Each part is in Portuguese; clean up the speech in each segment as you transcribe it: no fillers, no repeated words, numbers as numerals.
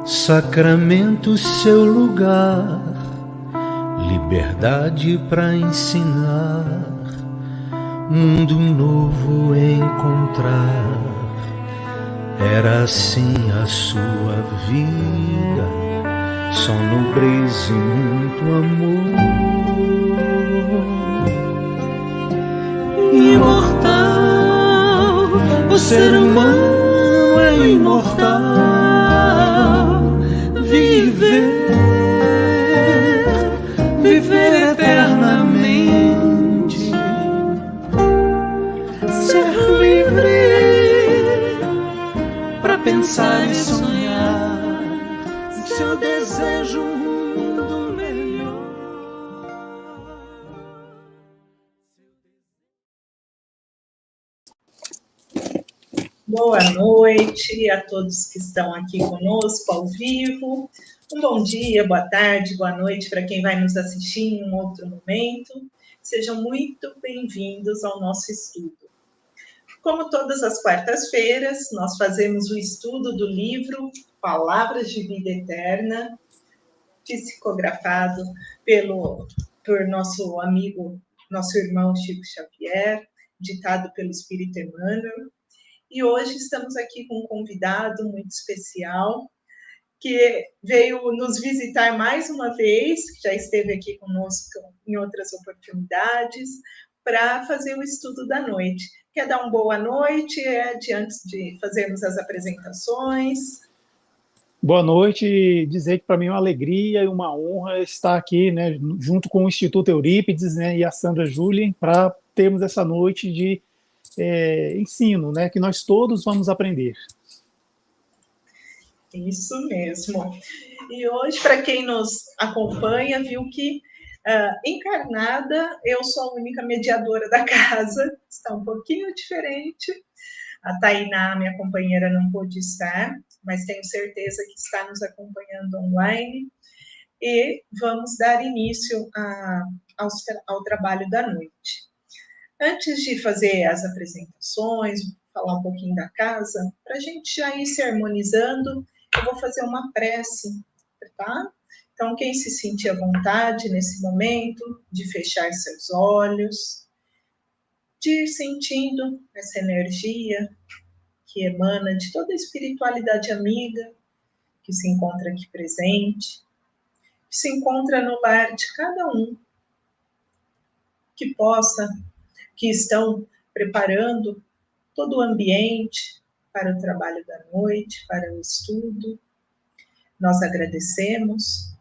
Sacramento, seu lugar, liberdade para ensinar, mundo novo encontrar. Era assim a sua vida, só nobreza e muito amor. Imortal, o ser humano é imortal. Viver eternamente, ser livre para pensar e sonhar, seu desejo um mundo melhor. Boa noite a todos que estão aqui conosco ao vivo. Um bom dia, boa tarde, boa noite para quem vai nos assistir em um outro momento. Sejam muito bem-vindos ao nosso estudo. Como todas as quartas-feiras, nós fazemos o estudo do livro Palavras de Vida Eterna, psicografado por nosso amigo, nosso irmão Chico Xavier, ditado pelo Espírito Emmanuel. E hoje estamos aqui com um convidado muito especial, que veio nos visitar mais uma vez, que já esteve aqui conosco em outras oportunidades, para fazer o estudo da noite. Quer dar uma boa noite, antes de fazermos as apresentações? Boa noite, dizer que para mim é uma alegria e uma honra estar aqui, né, junto com o Instituto Eurípides, né, e a Sandra Julien, para termos essa noite de ensino, né, que nós todos vamos aprender. Isso mesmo. E hoje, para quem nos acompanha, viu que encarnada, eu sou a única mediadora da casa, está um pouquinho diferente. A Tainá, minha companheira, não pôde estar, mas tenho certeza que está nos acompanhando online. E vamos dar início ao trabalho da noite. Antes de fazer as apresentações, falar um pouquinho da casa, para a gente já ir se harmonizando, eu vou fazer uma prece, tá? Então, quem se sentir à vontade nesse momento, de fechar seus olhos, de ir sentindo essa energia que emana de toda a espiritualidade amiga que se encontra aqui presente, que se encontra no lar de cada um, que estão preparando todo o ambiente para o trabalho da noite, para o estudo. Nós agradecemos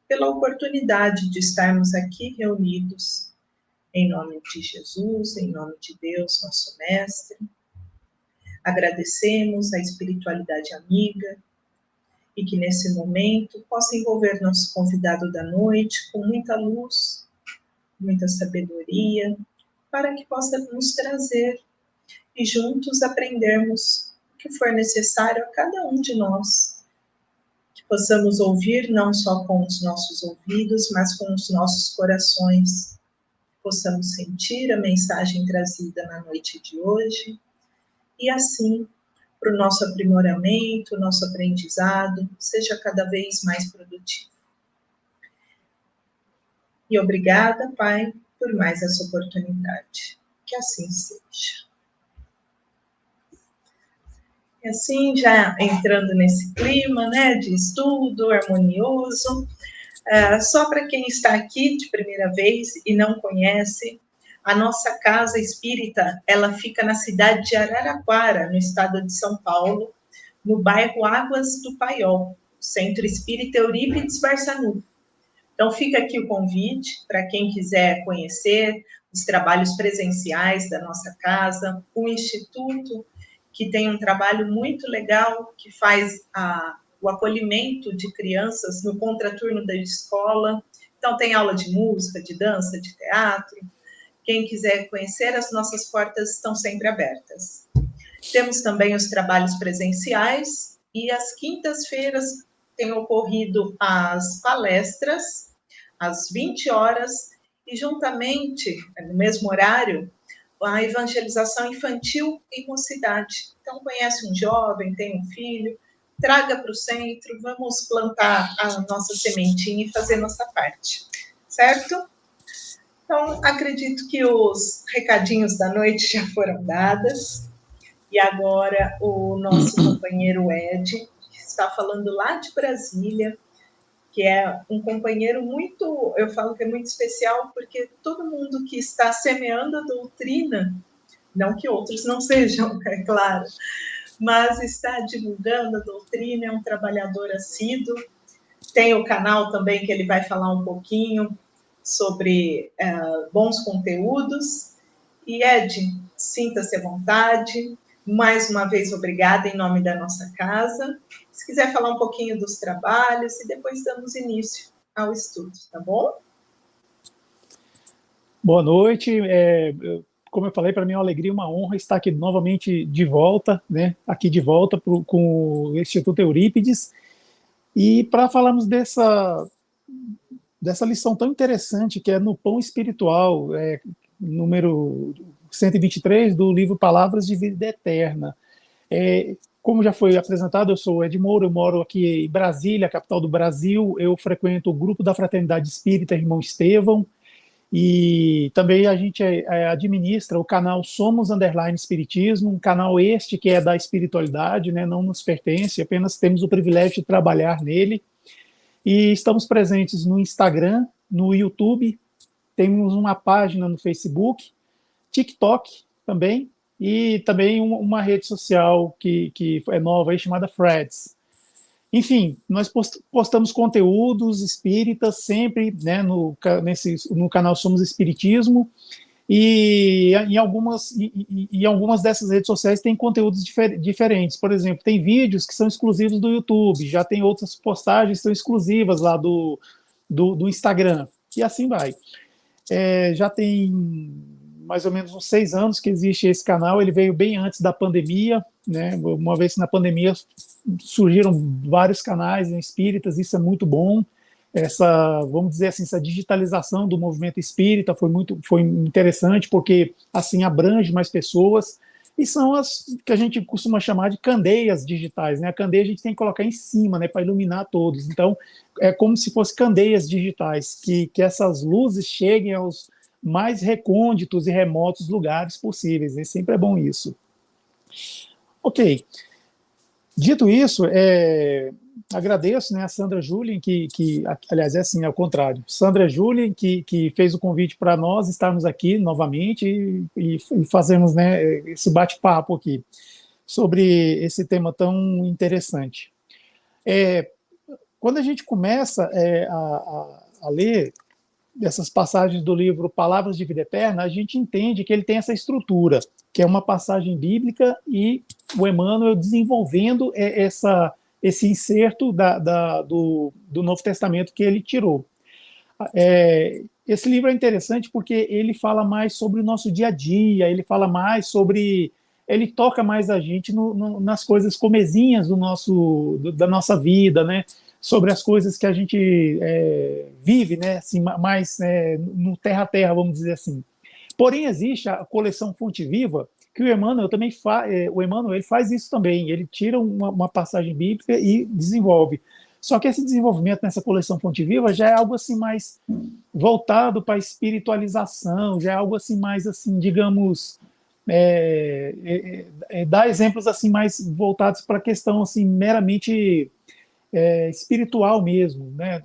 pela oportunidade de estarmos aqui reunidos em nome de Jesus, em nome de Deus, nosso Mestre. Agradecemos a espiritualidade amiga e que nesse momento possa envolver nosso convidado da noite com muita luz, muita sabedoria, para que possa nos trazer e juntos aprendermos o que for necessário a cada um de nós. Que possamos ouvir não só com os nossos ouvidos, mas com os nossos corações. Possamos sentir a mensagem trazida na noite de hoje e assim, para o nosso aprimoramento, nosso aprendizado, seja cada vez mais produtivo. E obrigada, Pai, por mais essa oportunidade. Que assim seja. E assim, já entrando nesse clima, né, de estudo harmonioso, só para quem está aqui de primeira vez e não conhece, a nossa casa espírita, ela fica na cidade de Araraquara, no estado de São Paulo, no bairro Águas do Paiol, Centro Espírita Eurípides Barçanufo. Então, fica aqui o convite para quem quiser conhecer os trabalhos presenciais da nossa casa, o Instituto, que tem um trabalho muito legal, que faz o acolhimento de crianças no contraturno da escola. Então, tem aula de música, de dança, de teatro. Quem quiser conhecer, as nossas portas estão sempre abertas. Temos também os trabalhos presenciais e às quintas-feiras tem ocorrido as palestras, às 20 horas, e juntamente, no mesmo horário, a evangelização infantil e mocidade. Então, conhece um jovem, tem um filho, traga para o centro, vamos plantar a nossa sementinha e fazer nossa parte, certo? Então, acredito que os recadinhos da noite já foram dados. E agora o nosso companheiro Ed, que está falando lá de Brasília, que é um companheiro muito, eu falo que é muito especial, porque todo mundo que está semeando a doutrina, não que outros não sejam, é claro, mas está divulgando a doutrina, é um trabalhador assíduo. Tem o canal também que ele vai falar um pouquinho sobre bons conteúdos. E Ed, sinta-se à vontade. Mais uma vez, obrigada em nome da nossa casa. Se quiser falar um pouquinho dos trabalhos e depois damos início ao estudo, tá bom? Boa noite. Como eu falei, para mim é uma alegria, uma honra estar aqui novamente de volta, né? Aqui de volta com o Instituto Eurípides. E para falarmos dessa lição tão interessante que é no Pão Espiritual, número 123 do livro Palavras de Vida Eterna. Como já foi apresentado, eu sou Ed Moura, eu moro aqui em Brasília, capital do Brasil. Eu frequento o grupo da Fraternidade Espírita Irmão Estevão, e também a gente administra o canal Somos Espiritismo, um canal este que é da espiritualidade, né, não nos pertence, apenas temos o privilégio de trabalhar nele. E estamos presentes no Instagram, no YouTube, temos uma página no Facebook, TikTok também, e também uma rede social que é nova aí, chamada Threads. Enfim, nós postamos conteúdos espíritas sempre, né, no canal Somos Espiritismo, e em algumas dessas redes sociais tem conteúdos diferentes. Por exemplo, tem vídeos que são exclusivos do YouTube, já tem outras postagens que são exclusivas lá do Instagram, e assim vai. Já tem mais ou menos uns 6 anos que existe esse canal, ele veio bem antes da pandemia, né? Uma vez que na pandemia surgiram vários canais espíritas, isso é muito bom. Vamos dizer assim, essa digitalização do movimento espírita foi interessante, porque assim abrange mais pessoas, e são as que a gente costuma chamar de candeias digitais, né? A candeia a gente tem que colocar em cima, né, para iluminar todos. Então, é como se fossem candeias digitais, que essas luzes cheguem aos mais recônditos e remotos lugares possíveis, e sempre é bom isso. Ok. Dito isso, agradeço, né, a Sandra Julien, que aliás, é assim, ao contrário, Sandra Julien, que fez o convite para nós estarmos aqui novamente e fazermos, né, esse bate-papo aqui sobre esse tema tão interessante. Quando a gente começa a ler dessas passagens do livro Palavras de Vida Eterna, a gente entende que ele tem essa estrutura, que é uma passagem bíblica e o Emmanuel desenvolvendo esse inserto do Novo Testamento que ele tirou. Esse livro é interessante porque ele fala mais sobre o nosso dia a dia, ele fala mais sobre... ele toca mais a gente nas coisas comezinhas da nossa vida, né? Sobre as coisas que a gente vive, né, assim, mais no terra a terra, vamos dizer assim. Porém, existe a coleção Fonte Viva, que o Emmanuel também ele faz isso também, ele tira uma passagem bíblica e desenvolve. Só que esse desenvolvimento nessa coleção Fonte Viva já é algo assim mais voltado para a espiritualização, já é algo assim mais, assim, digamos, dá exemplos assim mais voltados para a questão assim meramente espiritual mesmo, né?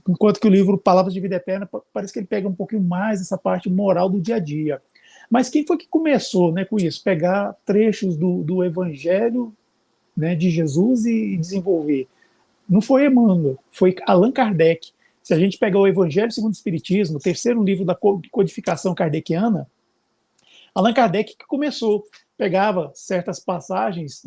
Enquanto que o livro Palavras de Vida Eterna parece que ele pega um pouquinho mais essa parte moral do dia a dia. Mas quem foi que começou, né, com isso? Pegar trechos do Evangelho, né, de Jesus e desenvolver. Não foi Emmanuel, foi Allan Kardec. Se a gente pegar o Evangelho segundo o Espiritismo, o terceiro livro da codificação kardeciana, Allan Kardec que começou, pegava certas passagens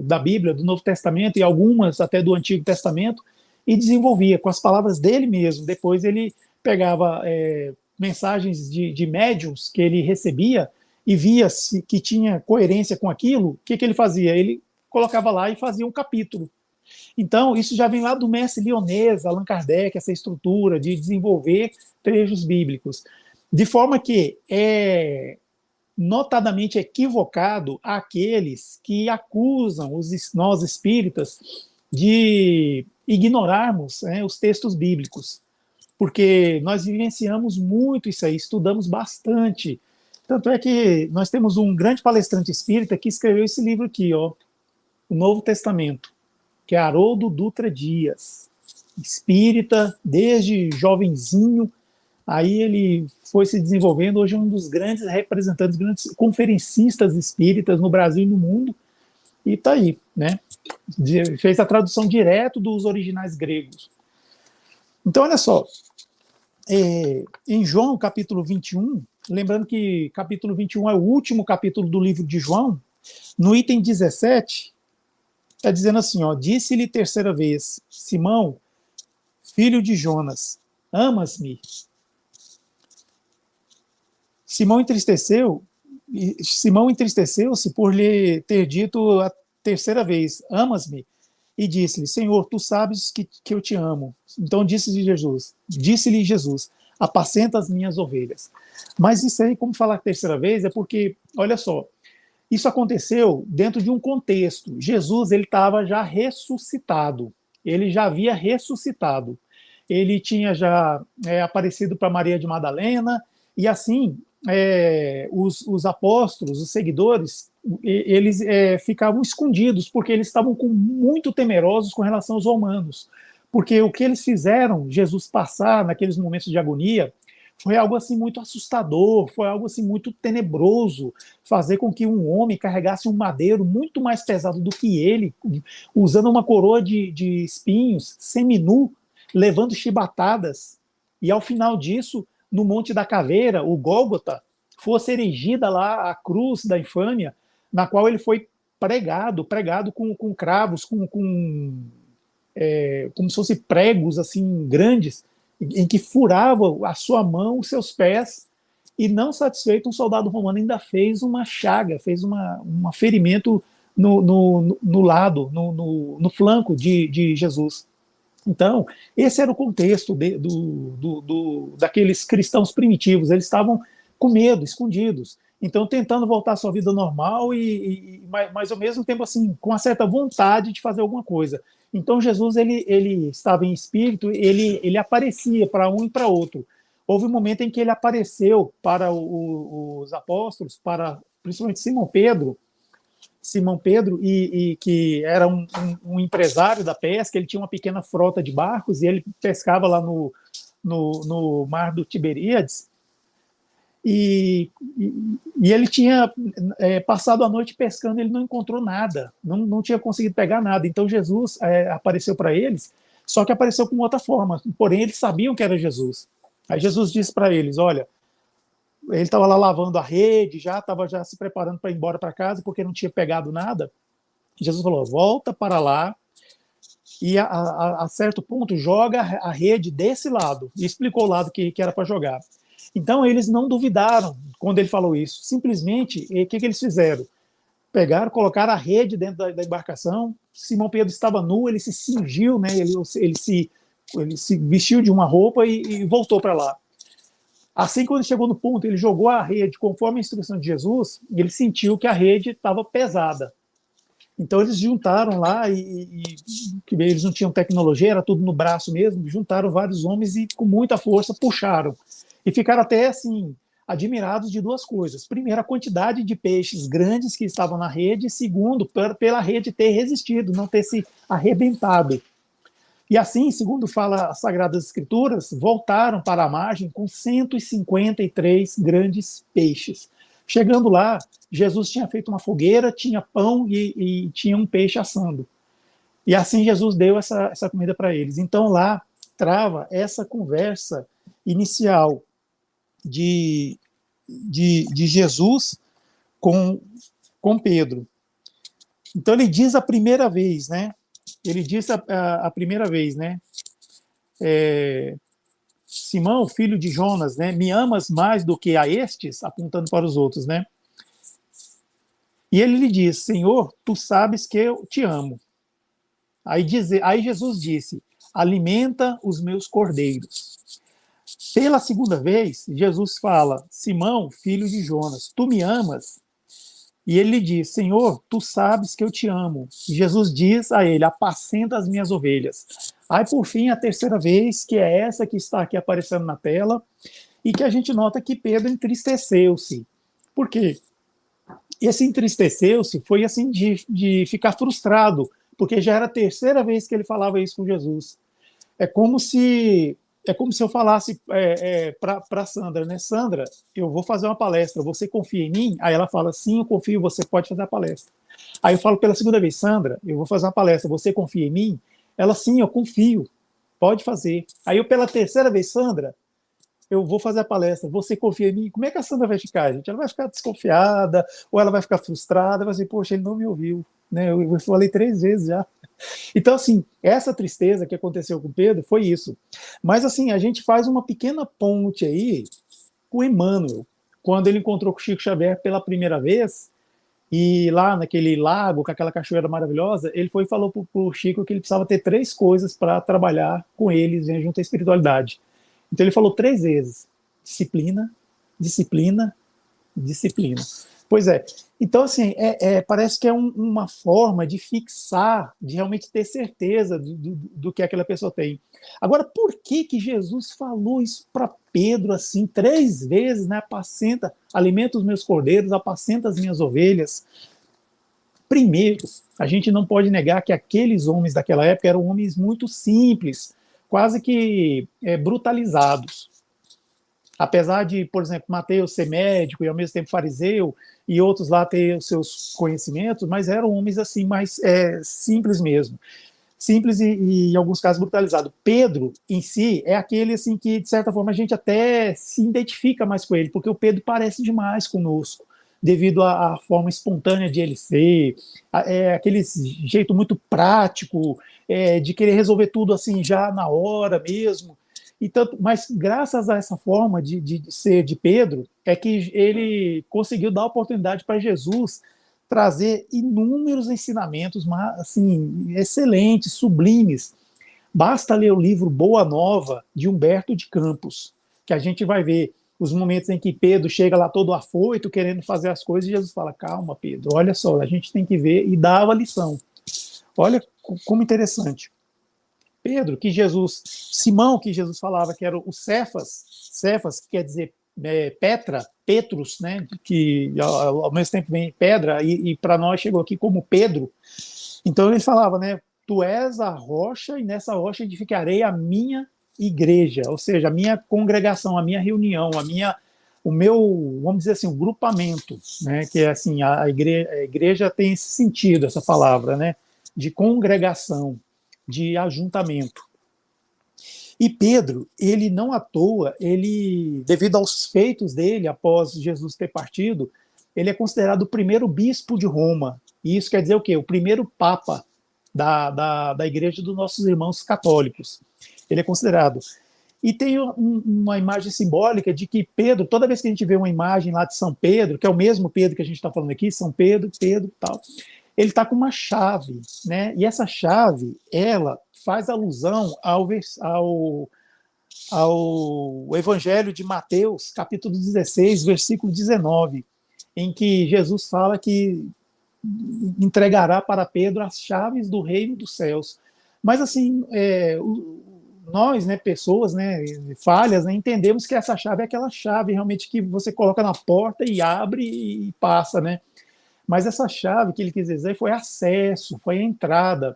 da Bíblia, do Novo Testamento e algumas até do Antigo Testamento e desenvolvia com as palavras dele mesmo. Depois ele pegava mensagens de médiuns que ele recebia e via que tinha coerência com aquilo. O que ele fazia? Ele colocava lá e fazia um capítulo. Então, isso já vem lá do mestre lionês, Allan Kardec, essa estrutura de desenvolver trechos bíblicos. De forma que notadamente equivocado aqueles que acusam nós espíritas de ignorarmos, né, os textos bíblicos, porque nós vivenciamos muito isso aí, estudamos bastante. Tanto é que nós temos um grande palestrante espírita que escreveu esse livro aqui, ó, o Novo Testamento, que é Haroldo Dutra Dias, espírita, desde jovenzinho. Aí ele foi se desenvolvendo, hoje é um dos grandes representantes, grandes conferencistas espíritas no Brasil e no mundo, e está aí, né? Fez a tradução direto dos originais gregos. Então, olha só, em João, capítulo 21, lembrando que capítulo 21 é o último capítulo do livro de João, no item 17, está dizendo assim, ó, disse-lhe terceira vez, Simão, filho de Jonas, amas-me? Simão entristeceu-se por lhe ter dito a terceira vez, amas-me? E disse-lhe, Senhor, tu sabes que eu te amo. Então disse-lhe Jesus, apacenta as minhas ovelhas. Mas isso aí, como falar a terceira vez, é porque, olha só, isso aconteceu dentro de um contexto. Jesus, ele estava já ressuscitado. Ele já havia ressuscitado. Ele tinha já aparecido para Maria de Madalena, e assim, os apóstolos, os seguidores, eles ficavam escondidos, porque eles estavam muito temerosos com relação aos romanos. Porque o que eles fizeram, Jesus passar naqueles momentos de agonia, foi algo assim muito assustador, foi algo assim muito tenebroso, fazer com que um homem carregasse um madeiro muito mais pesado do que ele, usando uma coroa de espinhos, seminu, levando chibatadas, e ao final disso, no Monte da Caveira, o Gólgota, fosse erigida lá a cruz da infâmia, na qual ele foi pregado com cravos, como se fossem pregos assim grandes, em que furava a sua mão, os seus pés, e não satisfeito, um soldado romano ainda fez uma chaga, fez um ferimento no lado, no flanco de Jesus. Então, esse era o contexto daqueles cristãos primitivos. Eles estavam com medo, escondidos. Então, tentando voltar à sua vida normal, mas ao mesmo tempo, assim, com uma certa vontade de fazer alguma coisa. Então, Jesus, ele estava em espírito, ele aparecia para um e para outro. Houve um momento em que ele apareceu para os apóstolos, para principalmente Simão Pedro, e que era um empresário da pesca. Ele tinha uma pequena frota de barcos e ele pescava lá no mar do Tiberíades, e ele tinha passado a noite pescando, ele não encontrou nada, não tinha conseguido pegar nada. Então Jesus apareceu para eles, só que apareceu com outra forma, porém eles sabiam que era Jesus. Aí Jesus disse para eles, olha, ele estava lá lavando a rede, já estava se preparando para ir embora para casa, porque não tinha pegado nada. Jesus falou, volta para lá, e a certo ponto joga a rede desse lado, e explicou o lado que era para jogar. Então eles não duvidaram quando ele falou isso, simplesmente, o que eles fizeram? Pegaram, colocaram a rede dentro da embarcação. Simão Pedro estava nu, ele se cingiu, né? ele se vestiu de uma roupa e voltou para lá. Assim, quando chegou no ponto, ele jogou a rede conforme a instrução de Jesus, e ele sentiu que a rede estava pesada. Então eles juntaram lá, que eles não tinham tecnologia, era tudo no braço mesmo, juntaram vários homens e com muita força puxaram. E ficaram até assim, admirados de duas coisas. Primeiro, a quantidade de peixes grandes que estavam na rede, e segundo, pela rede ter resistido, não ter se arrebentado. E assim, segundo fala as Sagradas Escrituras, voltaram para a margem com 153 grandes peixes. Chegando lá, Jesus tinha feito uma fogueira, tinha pão e tinha um peixe assando. E assim Jesus deu essa comida para eles. Então lá trava essa conversa inicial de Jesus com Pedro. Então ele diz a primeira vez, né? Ele disse a primeira vez, né? Simão, filho de Jonas, né? Me amas mais do que a estes? Apontando para os outros, né? E ele lhe diz, Senhor, tu sabes que eu te amo. Aí Jesus disse, alimenta os meus cordeiros. Pela segunda vez, Jesus fala, Simão, filho de Jonas, tu me amas? E ele lhe diz: Senhor, tu sabes que eu te amo. E Jesus diz a ele: apacenta as minhas ovelhas. Aí, por fim, a terceira vez, que é essa que está aqui aparecendo na tela, e que a gente nota que Pedro entristeceu-se. Por quê? Esse entristeceu-se foi assim de ficar frustrado, porque já era a terceira vez que ele falava isso com Jesus. É como se eu falasse para Sandra, né? Sandra, eu vou fazer uma palestra, você confia em mim? Aí ela fala: sim, eu confio, você pode fazer a palestra. Aí eu falo pela segunda vez: Sandra, eu vou fazer uma palestra, você confia em mim? Ela: sim, eu confio, pode fazer. Aí eu pela terceira vez: Sandra, eu vou fazer a palestra, você confia em mim? Como é que a Sandra vai ficar, gente? Ela vai ficar desconfiada, ou ela vai ficar frustrada, vai dizer: poxa, ele não me ouviu, né? Eu falei 3 vezes já. Então, assim, essa tristeza que aconteceu com Pedro foi isso. Mas, assim, a gente faz uma pequena ponte aí com Emmanuel, quando ele encontrou com Chico Xavier pela primeira vez, e lá naquele lago, com aquela cachoeira maravilhosa, ele foi e falou para o Chico que ele precisava ter 3 coisas para trabalhar com eles, né, junto à espiritualidade. Então ele falou 3 vezes: disciplina, disciplina, disciplina. Pois é. Então, assim, parece que é uma forma de fixar, de realmente ter certeza do que aquela pessoa tem. Agora, por que Jesus falou isso para Pedro assim 3 vezes, né? Apacenta, alimenta os meus cordeiros, apacenta as minhas ovelhas. Primeiro, a gente não pode negar que aqueles homens daquela época eram homens muito simples, quase que brutalizados. Apesar de, por exemplo, Mateus ser médico e ao mesmo tempo fariseu, e outros lá ter os seus conhecimentos, mas eram homens assim mais simples mesmo. Simples e, em alguns casos, brutalizado. Pedro, em si, é aquele assim que, de certa forma, a gente até se identifica mais com ele, porque o Pedro parece demais conosco, devido à forma espontânea de ele ser, aquele jeito muito prático, de querer resolver tudo assim já na hora mesmo. E tanto, mas graças a essa forma de ser de Pedro, é que ele conseguiu dar oportunidade para Jesus trazer inúmeros ensinamentos assim, excelentes, sublimes. Basta ler o livro Boa Nova, de Humberto de Campos, que a gente vai ver os momentos em que Pedro chega lá todo afoito, querendo fazer as coisas, e Jesus fala: calma, Pedro, olha só, a gente tem que ver, e dava a lição. Olha como interessante. Pedro, que Jesus, Simão, que Jesus falava que era o Cefas, que quer dizer Petra, Petrus, né, que ao mesmo tempo vem pedra, e para nós chegou aqui como Pedro. Então ele falava, né, tu és a rocha, e nessa rocha edificarei a minha igreja, ou seja, a minha congregação, a minha reunião, o meu, vamos dizer assim, um grupamento, né, que é assim, a igreja tem esse sentido, essa palavra, né, de congregação, de ajuntamento. E Pedro, ele não à toa, ele, devido aos feitos dele após Jesus ter partido, ele é considerado o primeiro bispo de Roma. E isso quer dizer o quê? O primeiro papa da igreja dos nossos irmãos católicos. Ele é considerado. E tem uma imagem simbólica de que Pedro, toda vez que a gente vê uma imagem lá de São Pedro, que é o mesmo Pedro que a gente está falando aqui, São Pedro, Pedro tal, ele está com uma chave, né? E essa chave, ela faz alusão ao Evangelho de Mateus, capítulo 16, versículo 19, em que Jesus fala que entregará para Pedro as chaves do reino dos céus. Mas assim, nós, né, pessoas, né, falhas, né, entendemos que essa chave é aquela chave realmente que você coloca na porta e abre e passa, né? Mas essa chave que ele quis dizer foi acesso, foi a entrada.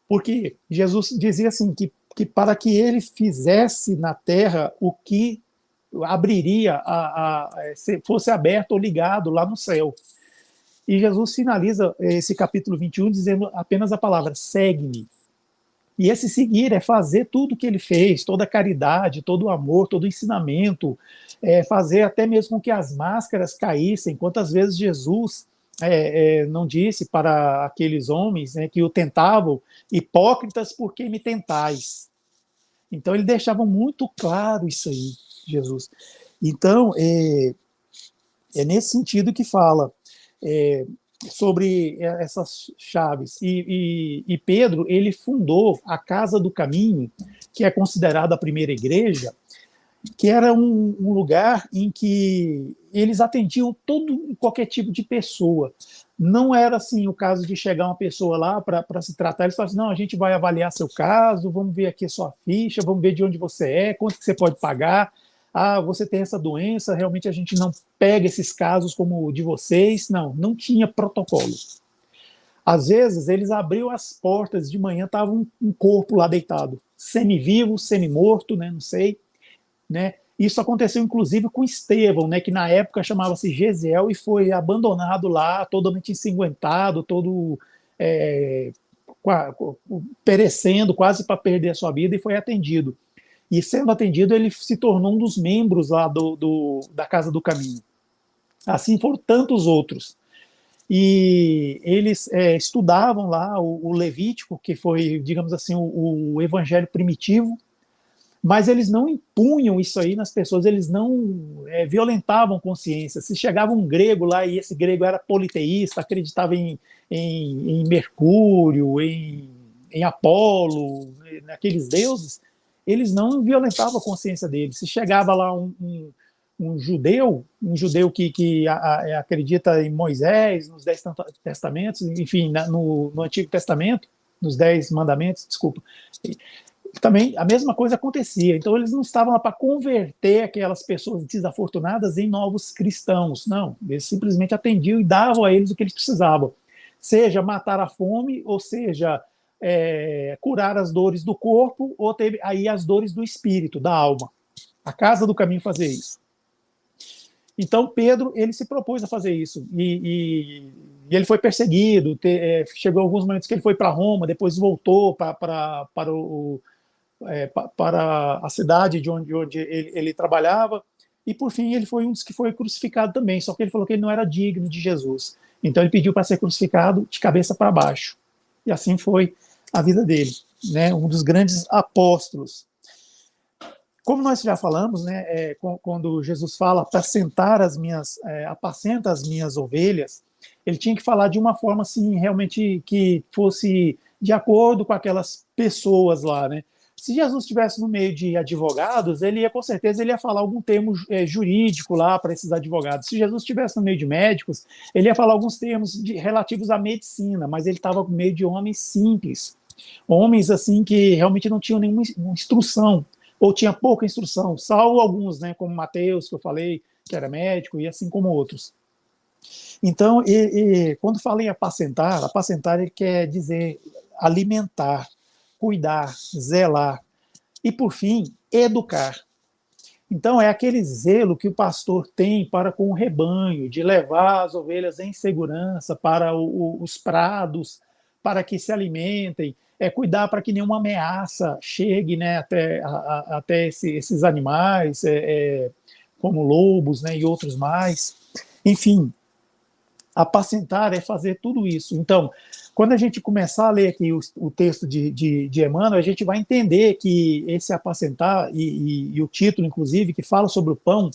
Porque Jesus dizia assim, que para que ele fizesse na terra o que abriria, fosse aberto ou ligado lá no céu. E Jesus finaliza esse capítulo 21 dizendo apenas a palavra: segue-me. E esse seguir é fazer tudo o que ele fez, toda a caridade, todo o amor, todo o ensinamento, fazer até mesmo com que as máscaras caíssem. Quantas vezes Jesus não disse para aqueles homens, né, que o tentavam: hipócritas, por que me tentais? Então ele deixava muito claro isso aí, Jesus. Então é nesse sentido que fala sobre essas chaves. E Pedro, ele fundou a Casa do Caminho, que é considerada a primeira igreja, que era um lugar em que eles atendiam qualquer tipo de pessoa. Não era assim o caso de chegar uma pessoa lá para se tratar, eles falavam assim, não, a gente vai avaliar seu caso, vamos ver aqui a sua ficha, vamos ver de onde você é, quanto que você pode pagar, você tem essa doença, realmente a gente não pega esses casos como o de vocês. Não tinha protocolo. Às vezes eles abriam as portas de manhã, estava um corpo lá deitado, semi-vivo, semi-morto, né, não sei, né? Isso aconteceu inclusive com Estevão, né, que na época chamava-se Gesiel e foi abandonado lá, totalmente ensanguentado, todo perecendo, quase para perder a sua vida, e foi atendido. E sendo atendido, ele se tornou um dos membros lá da Casa do Caminho. Assim foram tantos outros. E eles estudavam lá o Levítico, que foi, digamos assim, o evangelho primitivo, mas eles não impunham isso aí nas pessoas, eles não violentavam consciência. Se chegava um grego lá e esse grego era politeísta, acreditava em Mercúrio, em Apolo, naqueles deuses, eles não violentavam a consciência deles. Se chegava lá um judeu que acredita em Moisés, nos 10 testamentos, enfim, no Antigo Testamento, nos 10 mandamentos, desculpa, também a mesma coisa acontecia. Então eles não estavam lá para converter aquelas pessoas desafortunadas em novos cristãos, não, eles simplesmente atendiam e davam a eles o que eles precisavam, seja matar a fome, ou seja, curar as dores do corpo, ou teve aí as dores do espírito, da alma. A Casa do Caminho fazia isso. Então Pedro, ele se propôs a fazer isso, e ele foi perseguido, chegou alguns momentos que ele foi para Roma, depois voltou para a cidade de onde ele trabalhava, e por fim ele foi um dos que foi crucificado também, só que ele falou que ele não era digno de Jesus, então ele pediu para ser crucificado de cabeça para baixo, e assim foi a vida dele, né? Um dos grandes apóstolos. Como nós já falamos, né, quando Jesus fala apacenta as minhas ovelhas, ele tinha que falar de uma forma assim, realmente que fosse de acordo com aquelas pessoas lá, né? Se Jesus estivesse no meio de advogados, com certeza ele ia falar algum termo jurídico lá para esses advogados. Se Jesus estivesse no meio de médicos, ele ia falar alguns termos relativos à medicina, mas ele estava no meio de homens simples, homens assim que realmente não tinham nenhuma instrução, ou tinha pouca instrução, salvo alguns, né, como Mateus, que eu falei, que era médico, e assim como outros. Então, quando fala em apacentar ele quer dizer alimentar, cuidar, zelar, e por fim, educar. Então, é aquele zelo que o pastor tem para com o rebanho, de levar as ovelhas em segurança para os prados, para que se alimentem, cuidar para que nenhuma ameaça chegue, né, até esses animais, como lobos, né, e outros mais. Enfim, apacentar é fazer tudo isso. Então, quando a gente começar a ler aqui o texto de Emmanuel, a gente vai entender que esse apacentar, e o título, inclusive, que fala sobre o pão,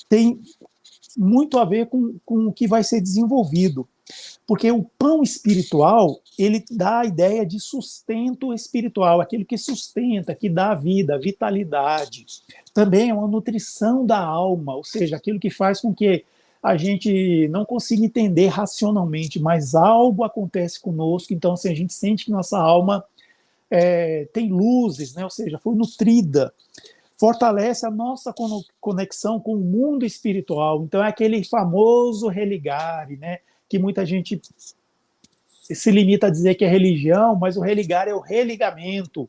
tem muito a ver com o que vai ser desenvolvido. Porque o pão espiritual, ele dá a ideia de sustento espiritual, aquilo que sustenta, que dá vida, vitalidade. Também é uma nutrição da alma, ou seja, aquilo que faz com que a gente não consiga entender racionalmente, mas algo acontece conosco, então assim, a gente sente que nossa alma tem luzes, né? Ou seja, foi nutrida, fortalece a nossa conexão com o mundo espiritual. Então é aquele famoso religare, né? Que muita gente se limita a dizer que é religião, mas o religar é o religamento.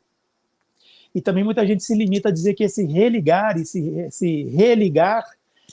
E também muita gente se limita a dizer que esse religar, esse religar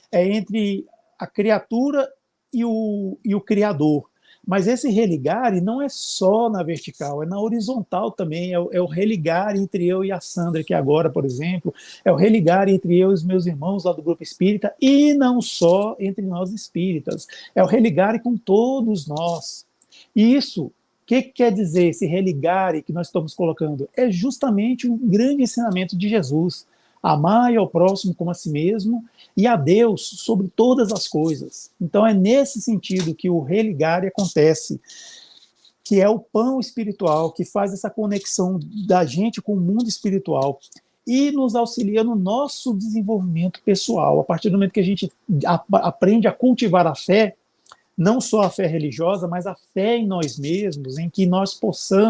é entre a criatura e o Criador. Mas esse religar não é só na vertical, é na horizontal também, é o religar entre eu e a Sandra, que agora, por exemplo, é o religar entre eu e os meus irmãos lá do Grupo Espírita, e não só entre nós espíritas, é o religar com todos nós. E isso, o que quer dizer esse religar que nós estamos colocando? É justamente um grande ensinamento de Jesus, amar ao próximo como a si mesmo e a Deus sobre todas as coisas. Então é nesse sentido que o religar acontece, que é o pão espiritual, que faz essa conexão da gente com o mundo espiritual. e nos auxilia no nosso desenvolvimento pessoal. A partir do momento que a gente aprende a cultivar a fé, não só a fé religiosa, mas a fé em nós mesmos, em que nós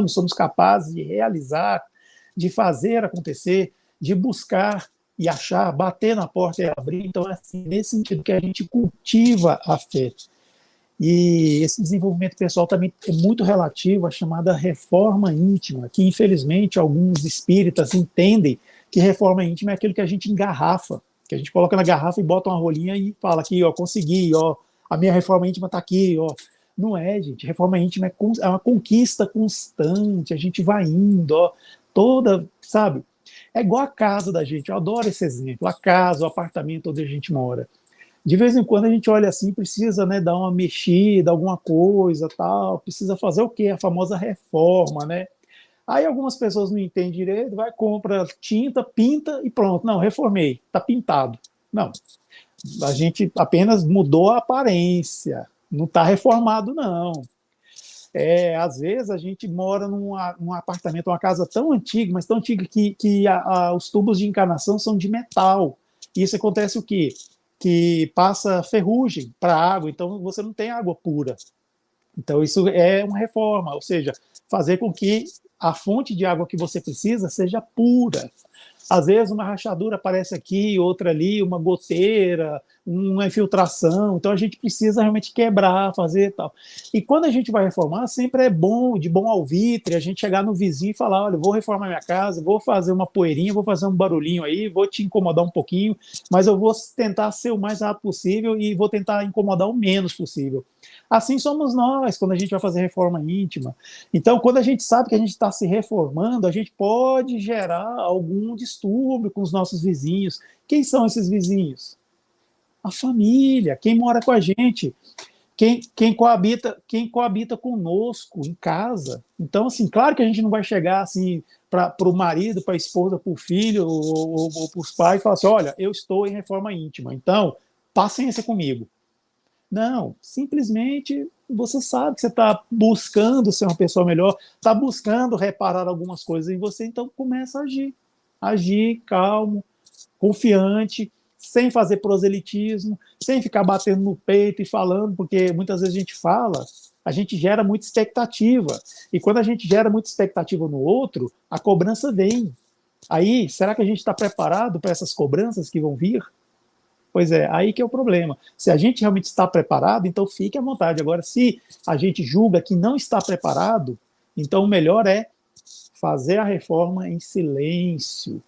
somos capazes de realizar, de fazer acontecer, de buscar e achar, bater na porta e abrir. Então, é assim, nesse sentido que a gente cultiva a fé. E esse desenvolvimento pessoal também é muito relativo à chamada reforma íntima, que infelizmente alguns espíritas entendem que reforma íntima é aquilo que a gente engarrafa, que a gente coloca na garrafa e bota uma rolinha e fala aqui, ó, consegui, ó, a minha reforma íntima está aqui, ó. Não é, gente. Reforma íntima é uma conquista constante, a gente vai indo, ó, toda, sabe? É igual a casa da gente, eu adoro esse exemplo, a casa, o apartamento onde a gente mora. De vez em quando a gente olha assim, precisa, né, dar uma mexida, alguma coisa, tal, precisa fazer o quê? A famosa reforma, né? Aí algumas pessoas não entendem direito, vai, compra tinta, pinta e pronto. Não, reformei, tá pintado. Não, a gente apenas mudou a aparência, não está reformado, não. Às vezes a gente mora num apartamento, uma casa tão antiga, mas tão antiga que os tubos de encanação são de metal. E isso acontece o quê? Que passa ferrugem para a água, então você não tem água pura. Então isso é uma reforma, ou seja, fazer com que a fonte de água que você precisa seja pura. Às vezes uma rachadura aparece aqui, outra ali, uma goteira, uma infiltração, então a gente precisa realmente quebrar, fazer tal. E quando a gente vai reformar, sempre é bom, de bom alvitre, a gente chegar no vizinho e falar, olha, vou reformar minha casa, vou fazer uma poeirinha, vou fazer um barulhinho aí, vou te incomodar um pouquinho, mas eu vou tentar ser o mais rápido possível e vou tentar incomodar o menos possível. Assim somos nós, quando a gente vai fazer reforma íntima. Então, quando a gente sabe que a gente está se reformando, a gente pode gerar algum distúrbio com os nossos vizinhos. Quem são esses vizinhos? A família, quem mora com a gente, quem coabita conosco em casa. Então, assim, claro que a gente não vai chegar assim para o marido, para a esposa, para o filho ou para os pais e falar assim, olha, eu estou em reforma íntima, então paciência comigo. Não, simplesmente você sabe que você está buscando ser uma pessoa melhor, está buscando reparar algumas coisas em você, então começa a agir. Agir calmo, confiante, sem fazer proselitismo, sem ficar batendo no peito e falando, porque muitas vezes a gente fala, a gente gera muita expectativa. E quando a gente gera muita expectativa no outro, a cobrança vem. Aí, será que a gente está preparado para essas cobranças que vão vir? Pois é, aí que é o problema. Se a gente realmente está preparado, então fique à vontade. Agora, se a gente julga que não está preparado, então o melhor é fazer a reforma em silêncio.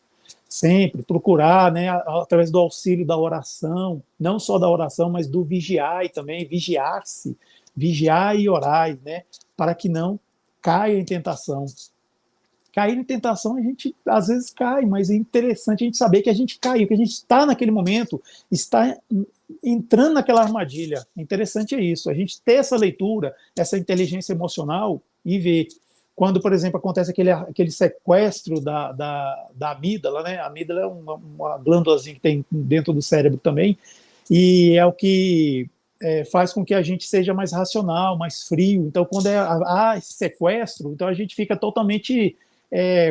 Sempre procurar, né, através do auxílio da oração, não só da oração, mas do vigiar e também vigiar-se, vigiar e orar, né, para que não caia em tentação. Cair em tentação, a gente às vezes cai, mas é interessante a gente saber que a gente caiu, que a gente está naquele momento, está entrando naquela armadilha. Interessante é isso, a gente ter essa leitura, essa inteligência emocional e ver. Quando, por exemplo, acontece aquele sequestro da amígdala, né? A amígdala é uma glândulazinha que tem dentro do cérebro também, e é o que faz com que a gente seja mais racional, mais frio. Então, quando há esse sequestro, então a gente fica totalmente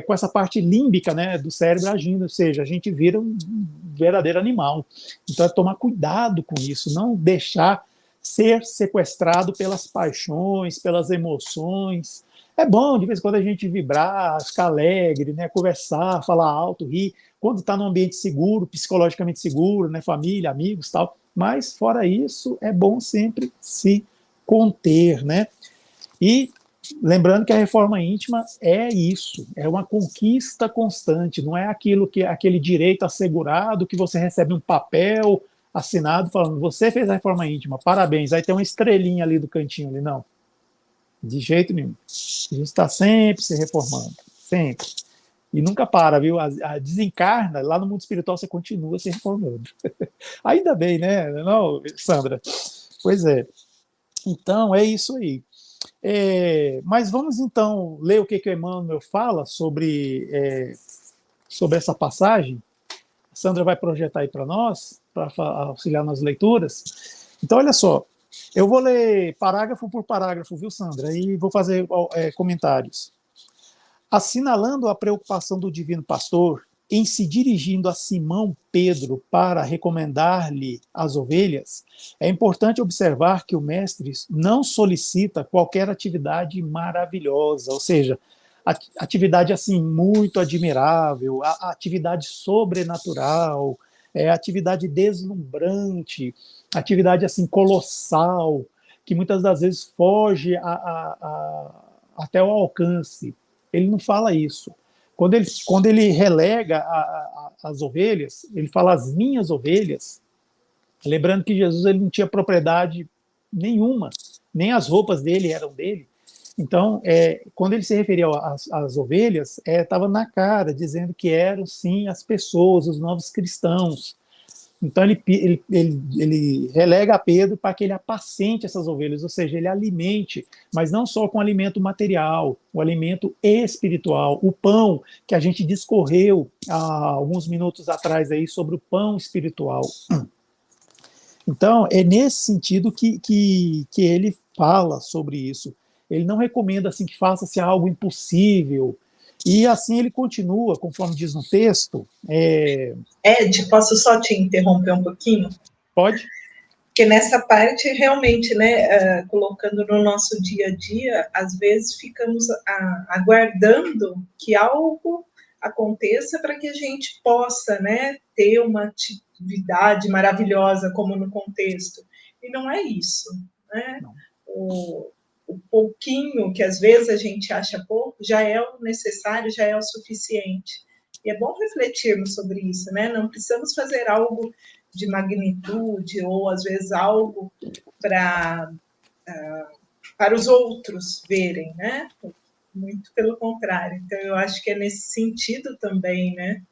com essa parte límbica, né, do cérebro agindo, ou seja, a gente vira um verdadeiro animal. Então, é tomar cuidado com isso, não deixar ser sequestrado pelas paixões, pelas emoções. É bom, de vez em quando, a gente vibrar, ficar alegre, né, conversar, falar alto, rir, quando está num ambiente seguro, psicologicamente seguro, né, família, amigos, tal. Mas, fora isso, é bom sempre se conter, né? E lembrando que a reforma íntima é isso, é uma conquista constante, não é aquele direito assegurado que você recebe um papel assinado falando, você fez a reforma íntima, parabéns, aí tem uma estrelinha ali do cantinho ali, não. De jeito nenhum. A gente está sempre se reformando, sempre. E nunca para, viu? A desencarna, lá no mundo espiritual você continua se reformando. Ainda bem, né? Não, Sandra? Pois é. Então, é isso aí. Mas vamos então ler o que o Emmanuel fala sobre essa passagem. A Sandra vai projetar aí para nós, para auxiliar nas leituras. Então, olha só. Eu vou ler parágrafo por parágrafo, viu, Sandra? E vou fazer comentários. Assinalando a preocupação do Divino Pastor, em se dirigindo a Simão Pedro para recomendar-lhe as ovelhas, é importante observar que o mestre não solicita qualquer atividade maravilhosa, ou seja, atividade assim muito admirável, a atividade sobrenatural, atividade deslumbrante, atividade assim colossal, que muitas das vezes foge até o alcance. Ele não fala isso. Quando ele relega as ovelhas, ele fala as minhas ovelhas, lembrando que Jesus ele não tinha propriedade nenhuma, nem as roupas dele eram dele. Então, quando ele se referia às ovelhas, estava na cara, dizendo que eram, sim, as pessoas, os novos cristãos. Então, ele relega a Pedro para que ele apacente essas ovelhas, ou seja, ele alimente, mas não só com alimento material, o alimento espiritual, o pão que a gente discorreu há alguns minutos atrás aí sobre o pão espiritual. Então, é nesse sentido que ele fala sobre isso. Ele não recomenda assim que faça-se algo impossível. E assim ele continua, conforme diz no texto. Ed, posso só te interromper um pouquinho? Pode? Porque nessa parte, realmente, né, colocando no nosso dia a dia, às vezes ficamos aguardando que algo aconteça para que a gente possa, né, ter uma atividade maravilhosa, como no contexto. E não é isso, né? O pouquinho que às vezes a gente acha pouco já é o necessário, já é o suficiente. E é bom refletirmos sobre isso, né? Não precisamos fazer algo de magnitude ou às vezes algo para os outros verem, né? Muito pelo contrário. Então eu acho que é nesse sentido também, né?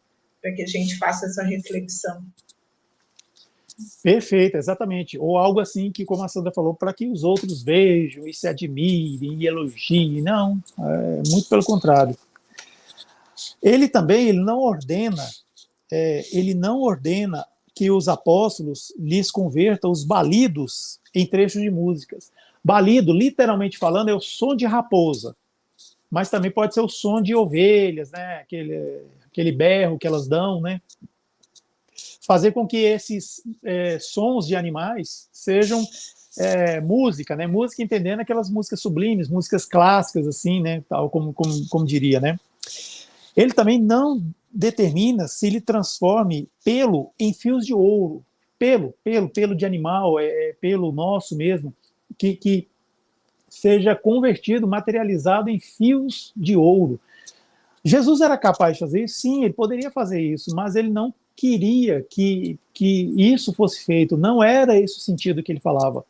Para que a gente faça essa reflexão. Perfeito, exatamente. Ou algo assim que, como a Sandra falou, para que os outros vejam e se admirem e elogiem. Não, muito pelo contrário. Ele também ele não ordena que os apóstolos lhes convertam os balidos em trechos de músicas. Balido, literalmente falando, é o som de raposa, mas também pode ser o som de ovelhas, né? Aquele berro que elas dão, né? Fazer com que esses sons de animais sejam música, né? Música entendendo aquelas músicas sublimes, músicas clássicas, assim, né? Tal como diria, né? Ele também não determina se ele transforme pelo em fios de ouro, pelo de animal, pelo nosso mesmo, que seja convertido, materializado em fios de ouro. Jesus era capaz de fazer isso? Sim, ele poderia fazer isso, mas ele não queria que isso fosse feito, não era esse o sentido que ele falava.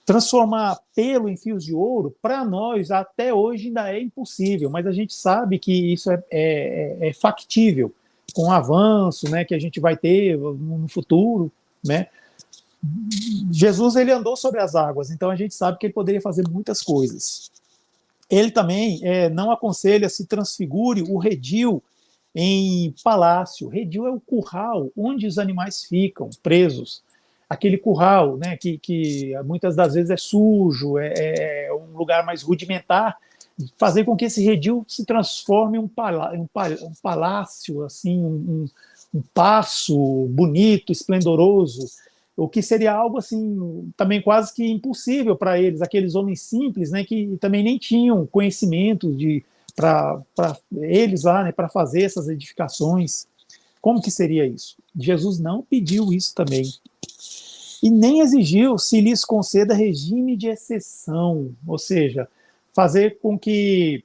Transformar pelo em fios de ouro, para nós, até hoje ainda é impossível, mas a gente sabe que isso é factível, com o avanço, né, que a gente vai ter no futuro, né? Jesus ele andou sobre as águas, então a gente sabe que ele poderia fazer muitas coisas. Ele também não aconselha se transfigure o redil em palácio. Redil é o curral onde os animais ficam presos. Aquele curral, né, que muitas das vezes é sujo, é um lugar mais rudimentar, fazer com que esse redil se transforme em um palácio, assim, um paço bonito, esplendoroso, o que seria algo assim também quase que impossível para eles, aqueles homens simples, né, que também nem tinham conhecimento para eles lá, né, para fazer essas edificações. Como que seria isso? Jesus não pediu isso também. E nem exigiu se lhes conceda regime de exceção, ou seja, fazer com que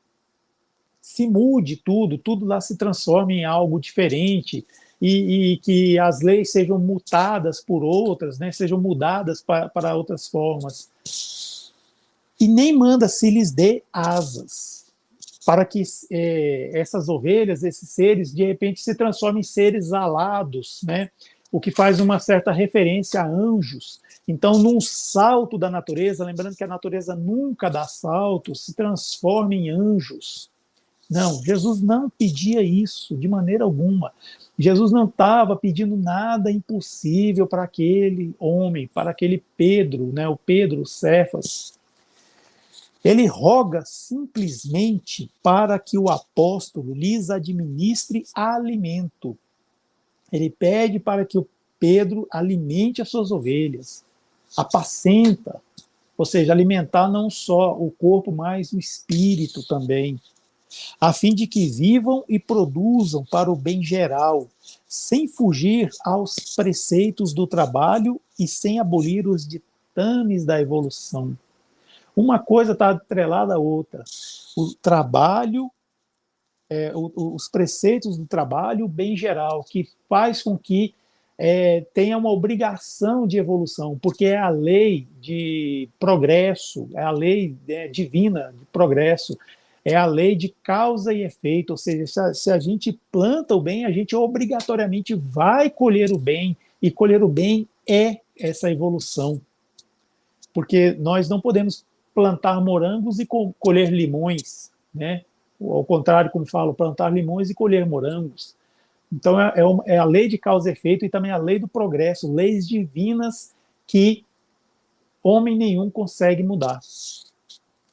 se mude tudo lá se transforme em algo diferente e que as leis sejam mutadas por outras, né, sejam mudadas para outras formas. E nem manda se lhes dê asas, para que essas ovelhas, esses seres, de repente se transformem em seres alados, né? O que faz uma certa referência a anjos. Então, num salto da natureza, lembrando que a natureza nunca dá saltos, se transforma em anjos. Não, Jesus não pedia isso de maneira alguma. Jesus não estava pedindo nada impossível para aquele homem, para aquele Pedro, né, o Pedro, o Cefas. Ele roga simplesmente para que o apóstolo lhes administre alimento. Ele pede para que o Pedro alimente as suas ovelhas, apacenta, ou seja, alimentar não só o corpo, mas o espírito também, a fim de que vivam e produzam para o bem geral, sem fugir aos preceitos do trabalho e sem abolir os ditames da evolução. Uma coisa está atrelada à outra. O trabalho, os preceitos do trabalho, o bem geral, que faz com que tenha uma obrigação de evolução, porque é a lei de progresso, é a lei divina de progresso, é a lei de causa e efeito, ou seja, se a gente planta o bem, a gente obrigatoriamente vai colher o bem, e colher o bem é essa evolução, porque nós não podemos plantar morangos e colher limões, né? Ao contrário, como falo, plantar limões e colher morangos. Então, é a lei de causa e efeito e também a lei do progresso, leis divinas que homem nenhum consegue mudar,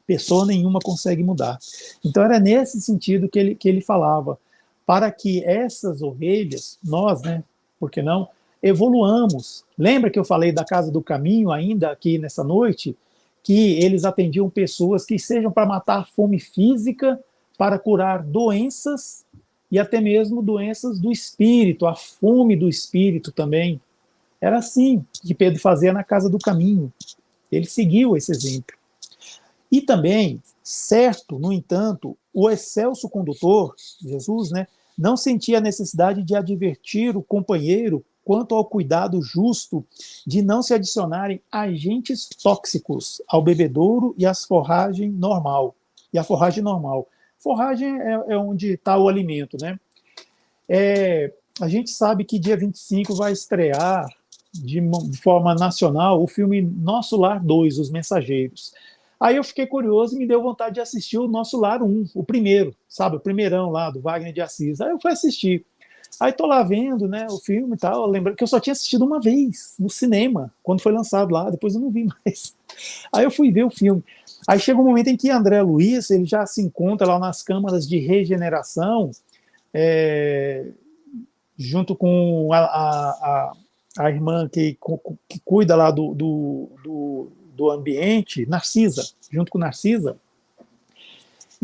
pessoa nenhuma consegue mudar. Então, era nesse sentido que ele falava, para que essas ovelhas, nós, né, por que não, evoluamos. Lembra que eu falei da Casa do Caminho ainda aqui nessa noite? Que eles atendiam pessoas que sejam para matar a fome física, para curar doenças e até mesmo doenças do espírito, a fome do espírito também. Era assim que Pedro fazia na Casa do Caminho. Ele seguiu esse exemplo. E também, certo, no entanto, o excelso condutor, Jesus, né, não sentia a necessidade de advertir o companheiro quanto ao cuidado justo de não se adicionarem agentes tóxicos ao bebedouro e às forragem normal. E a forragem normal. Forragem é onde está o alimento, né? A gente sabe que dia 25 vai estrear de forma nacional o filme Nosso Lar 2, Os Mensageiros. Aí eu fiquei curioso e me deu vontade de assistir o Nosso Lar 1, o primeiro, sabe? O primeirão lá, do Wagner de Assis. Aí eu fui assistir. Aí tô lá vendo, né, o filme e tal, lembrando que eu só tinha assistido uma vez, no cinema, quando foi lançado lá, depois eu não vi mais. Aí eu fui ver o filme. Aí chega um momento em que André Luiz, ele já se encontra lá nas câmaras de regeneração, junto com a irmã que cuida lá do ambiente, Narcisa, junto com Narcisa.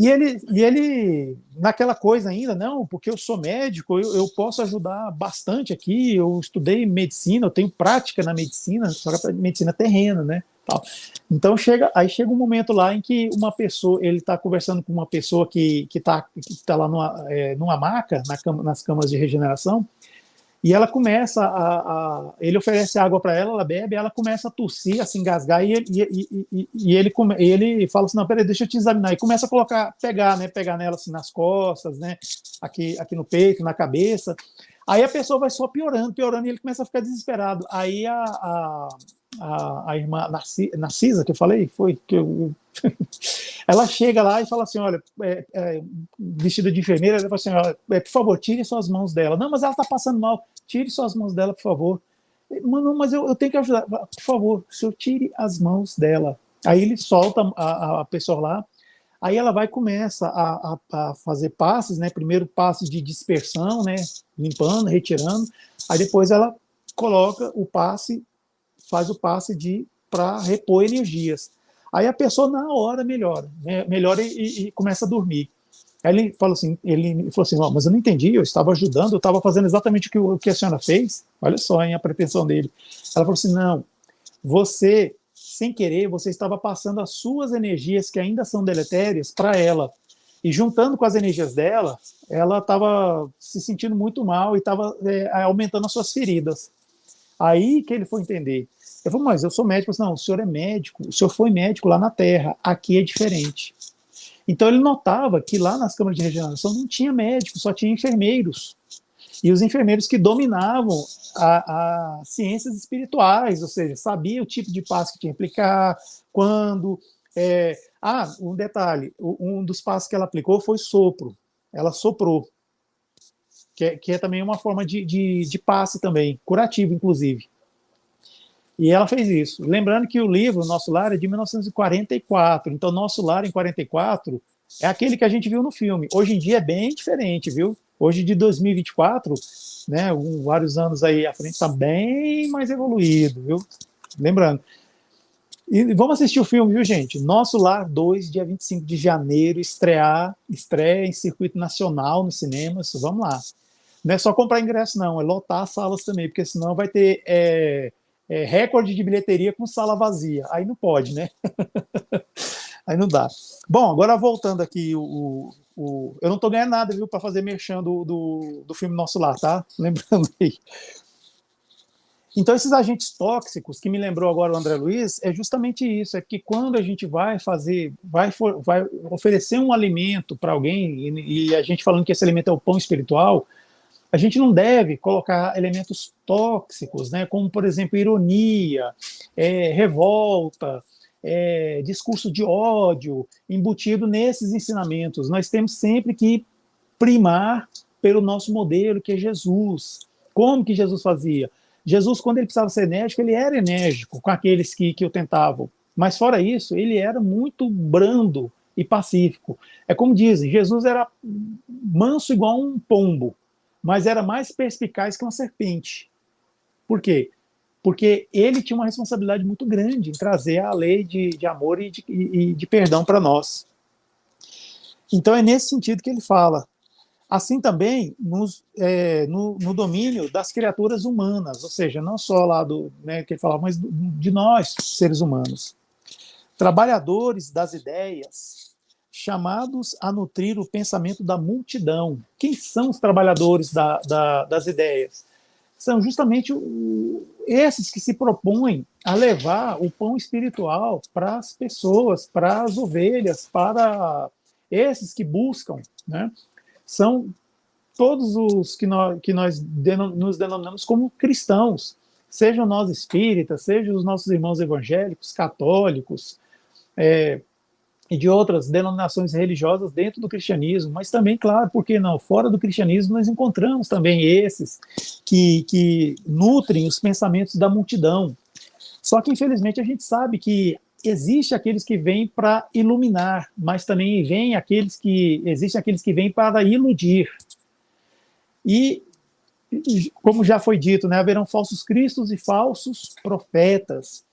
E ele, naquela coisa ainda, não, porque eu sou médico, eu posso ajudar bastante aqui, eu estudei medicina, eu tenho prática na medicina, só que é medicina terrena, né? Tal. Então chega um momento lá em que uma pessoa, ele está conversando com uma pessoa que tá lá numa maca, nas câmaras de regeneração, e ela começa ele oferece água para ela bebe, ela começa a tossir, a se engasgar, e ele fala assim, não, peraí, deixa eu te examinar, e começa a pegar nela assim nas costas, né, aqui no peito, na cabeça, aí a pessoa vai só piorando, e ele começa a ficar desesperado, aí a irmã Narcisa, que eu falei, ela chega lá e fala assim, olha, vestida de enfermeira, ela fala assim, olha, por favor, tire suas mãos dela. Não, mas ela está passando mal, tire suas mãos dela, por favor. Não, mas eu tenho que ajudar, por favor, o senhor tire as mãos dela. Aí ele solta a pessoa lá, aí ela vai e começa a fazer passes, né, primeiro passes de dispersão, né, limpando, retirando, aí depois ela coloca o passe, faz o passe para repor energias. Aí a pessoa na hora melhora, né? Melhora e começa a dormir. Aí ele falou assim, oh, mas eu não entendi, eu estava ajudando, eu estava fazendo exatamente o que a senhora fez. Olha só, hein, a pretensão dele. Ela falou assim, não, você, sem querer, você estava passando as suas energias, que ainda são deletérias, para ela. E juntando com as energias dela, ela estava se sentindo muito mal e estava aumentando as suas feridas. Aí que ele foi entender. Eu falei, mas eu sou médico. Eu falei, não, o senhor é médico, o senhor foi médico lá na Terra, aqui é diferente. Então ele notava que lá nas câmaras de regeneração não tinha médico, só tinha enfermeiros. E os enfermeiros que dominavam as ciências espirituais, ou seja, sabia o tipo de passo que tinha que aplicar, quando... um detalhe, um dos passos que ela aplicou foi sopro. Ela soprou, que é também uma forma de passe também, curativo, inclusive. E ela fez isso. Lembrando que o livro Nosso Lar é de 1944, então Nosso Lar em 44 é aquele que a gente viu no filme. Hoje em dia é bem diferente, viu? Hoje de 2024, né, vários anos aí à frente, está bem mais evoluído, viu? Lembrando. E vamos assistir o filme, viu, gente? Nosso Lar 2, dia 25 de janeiro, estreia em circuito nacional nos cinemas. Vamos lá. Não é só comprar ingresso, não, é lotar as salas também, porque senão vai ter recorde de bilheteria com sala vazia. Aí não pode, né? Aí não dá. Bom, agora voltando aqui, eu não estou ganhando nada, viu, para fazer merchan do filme Nosso Lar, tá? Lembrando aí. Então, esses agentes tóxicos, que me lembrou agora o André Luiz, é justamente isso, é que quando a gente vai oferecer um alimento para alguém, e a gente falando que esse alimento é o pão espiritual, a gente não deve colocar elementos tóxicos, né, como, por exemplo, ironia, revolta, discurso de ódio embutido nesses ensinamentos. Nós temos sempre que primar pelo nosso modelo, que é Jesus. Como que Jesus fazia? Jesus, quando ele precisava ser enérgico, ele era enérgico com aqueles que o tentavam. Mas, fora isso, ele era muito brando e pacífico. É como dizem, Jesus era manso igual um pombo, mas era mais perspicaz que uma serpente. Por quê? Porque ele tinha uma responsabilidade muito grande em trazer a lei de amor e de perdão para nós. Então é nesse sentido que ele fala. Assim também no domínio das criaturas humanas, ou seja, não só lá que ele falava, mas de nós, seres humanos. Trabalhadores das ideias, chamados a nutrir o pensamento da multidão. Quem são os trabalhadores das ideias? São justamente esses que se propõem a levar o pão espiritual para as pessoas, para as ovelhas, para esses que buscam, né? São todos os que nós nos denominamos como cristãos, sejam nós espíritas, sejam os nossos irmãos evangélicos, católicos, e de outras denominações religiosas dentro do cristianismo, mas também, claro, por que não? Fora do cristianismo nós encontramos também esses que nutrem os pensamentos da multidão. Só que, infelizmente, a gente sabe que existe aqueles que vêm para iluminar, mas também existem aqueles que vêm para iludir. E, como já foi dito, né, haverão falsos cristos e falsos profetas.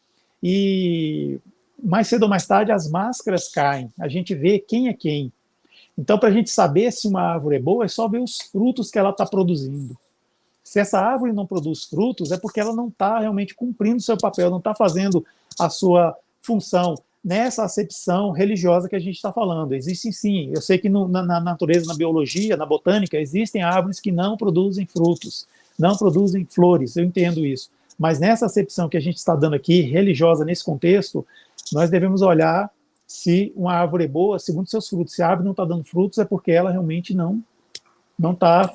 E mais cedo ou mais tarde as máscaras caem, a gente vê quem é quem. Então, para a gente saber se uma árvore é boa, é só ver os frutos que ela está produzindo. Se essa árvore não produz frutos, é porque ela não está realmente cumprindo o seu papel, não está fazendo a sua função nessa acepção religiosa que a gente está falando. Existem sim, eu sei que na natureza, na biologia, na botânica, existem árvores que não produzem frutos, não produzem flores, eu entendo isso. Mas nessa acepção que a gente está dando aqui, religiosa, nesse contexto, nós devemos olhar se uma árvore é boa segundo seus frutos. Se a árvore não está dando frutos, é porque ela realmente não está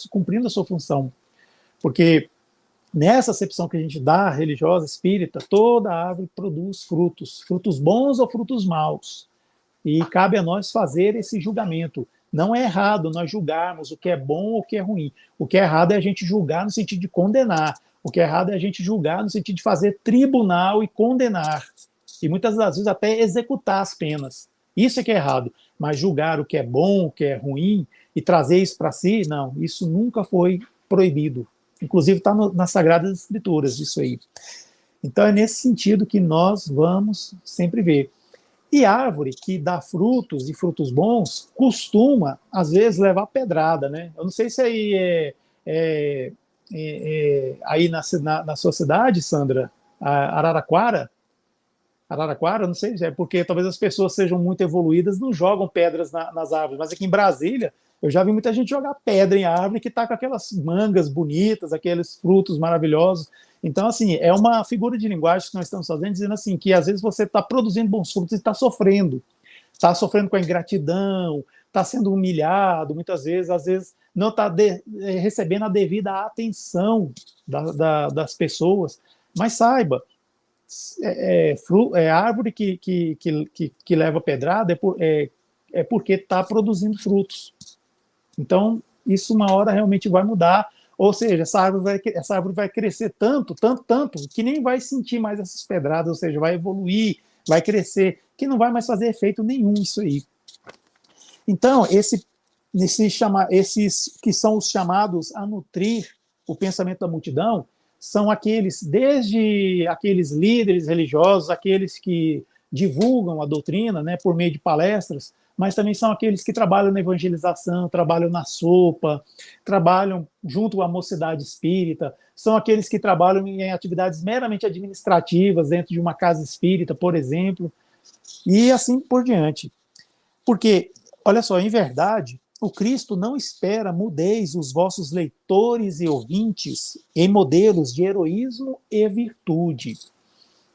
cumprindo a sua função. Porque nessa acepção que a gente dá, religiosa, espírita, toda árvore produz frutos bons ou frutos maus. E cabe a nós fazer esse julgamento. Não é errado nós julgarmos o que é bom ou o que é ruim. O que é errado é a gente julgar no sentido de condenar. O que é errado é a gente julgar no sentido de fazer tribunal e condenar. E muitas das vezes até executar as penas. Isso é que é errado. Mas julgar o que é bom, o que é ruim, e trazer isso para si, não, isso nunca foi proibido. Inclusive está nas Sagradas Escrituras, isso aí. Então é nesse sentido que nós vamos sempre ver. E árvore que dá frutos e frutos bons costuma, às vezes, levar pedrada, né? Eu não sei se aí aí na sua cidade, Sandra, Araraquara, não sei, porque talvez as pessoas sejam muito evoluídas, não jogam pedras nas árvores, mas aqui em Brasília eu já vi muita gente jogar pedra em árvore que está com aquelas mangas bonitas, aqueles frutos maravilhosos. Então, assim, é uma figura de linguagem que nós estamos fazendo, dizendo assim, que às vezes você está produzindo bons frutos e está sofrendo com a ingratidão, está sendo humilhado, muitas vezes, às vezes não está recebendo a devida atenção das pessoas, mas saiba, árvore que leva pedrada porque está produzindo frutos. Então, isso uma hora realmente vai mudar, Ou seja, essa árvore vai crescer tanto, tanto, tanto, que nem vai sentir mais essas pedradas, ou seja, vai evoluir, vai crescer, que não vai mais fazer efeito nenhum isso aí. Então, esses que são os chamados a nutrir o pensamento da multidão, são aqueles, desde aqueles líderes religiosos, aqueles que divulgam a doutrina, né, por meio de palestras, mas também são aqueles que trabalham na evangelização, trabalham na sopa, trabalham junto à mocidade espírita, são aqueles que trabalham em atividades meramente administrativas dentro de uma casa espírita, por exemplo, e assim por diante. Porque, olha só, em verdade, o Cristo não espera mudeis os vossos leitores e ouvintes em modelos de heroísmo e virtude.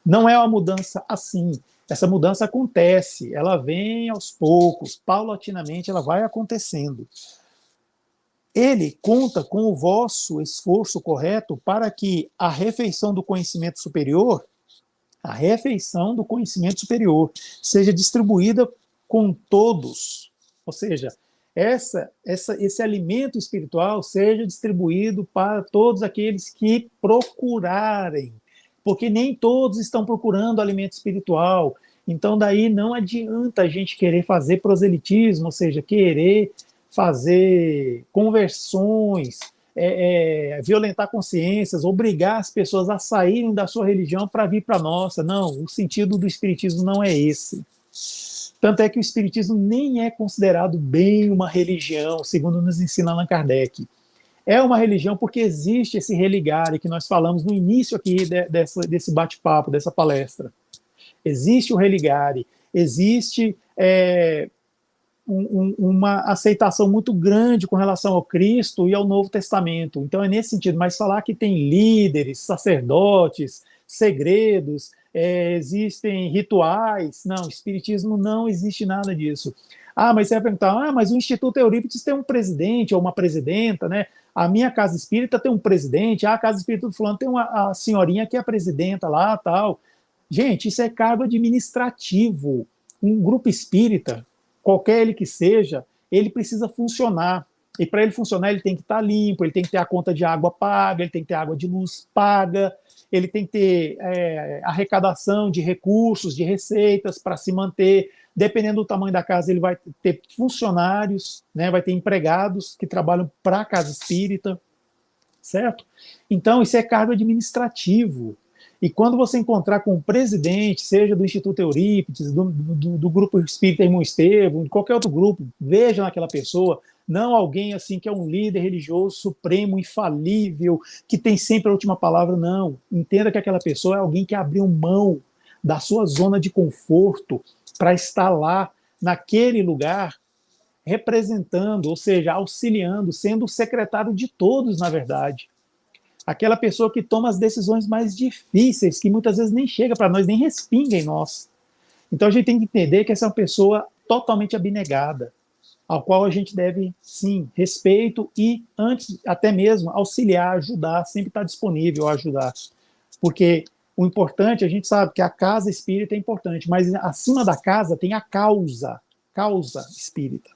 Não é uma mudança assim. Essa mudança acontece, ela vem aos poucos, paulatinamente ela vai acontecendo. Ele conta com o vosso esforço correto para que a refeição do conhecimento superior, seja distribuída com todos, ou seja, esse alimento espiritual seja distribuído para todos aqueles que procurarem, porque nem todos estão procurando alimento espiritual. Então, daí não adianta a gente querer fazer proselitismo, ou seja, querer fazer conversões, violentar consciências, obrigar as pessoas a saírem da sua religião para vir para a nossa. Não, o sentido do espiritismo não é esse. Tanto é que o espiritismo nem é considerado bem uma religião, segundo nos ensina Allan Kardec. É uma religião porque existe esse religare que nós falamos no início aqui desse bate-papo, dessa palestra. Existe o religare, existe uma aceitação muito grande com relação ao Cristo e ao Novo Testamento. Então é nesse sentido, mas falar que tem líderes, sacerdotes, segredos, existem rituais, não, espiritismo não existe nada disso. Mas você vai perguntar, mas o Instituto Eurípides tem um presidente ou uma presidenta, né? A minha casa espírita tem um presidente, a casa espírita do fulano tem a senhorinha que é a presidenta lá, tal. Gente, isso é cargo administrativo. Um grupo espírita, qualquer ele que seja, ele precisa funcionar. E para ele funcionar, ele tem que estar limpo, ele tem que ter a conta de água paga, ele tem que ter água de luz paga, ele tem que ter arrecadação de recursos, de receitas para se manter. Dependendo do tamanho da casa, ele vai ter funcionários, né, vai ter empregados que trabalham para a casa espírita, certo? Então, isso é cargo administrativo. E quando você encontrar com o presidente, seja do Instituto Eurípides, do Grupo Espírita Irmão Estevão, de qualquer outro grupo, veja naquela pessoa, não alguém assim que é um líder religioso supremo, infalível, que tem sempre a última palavra, não. Entenda que aquela pessoa é alguém que abriu mão da sua zona de conforto para estar lá, naquele lugar, representando, ou seja, auxiliando, sendo o secretário de todos, na verdade. Aquela pessoa que toma as decisões mais difíceis, que muitas vezes nem chega para nós, nem respinga em nós. Então a gente tem que entender que essa é uma pessoa totalmente abnegada, ao qual a gente deve, sim, respeito e, antes, até mesmo, auxiliar, ajudar, sempre estar disponível a ajudar. Porque o importante, a gente sabe que a casa espírita é importante, mas acima da casa tem a causa espírita.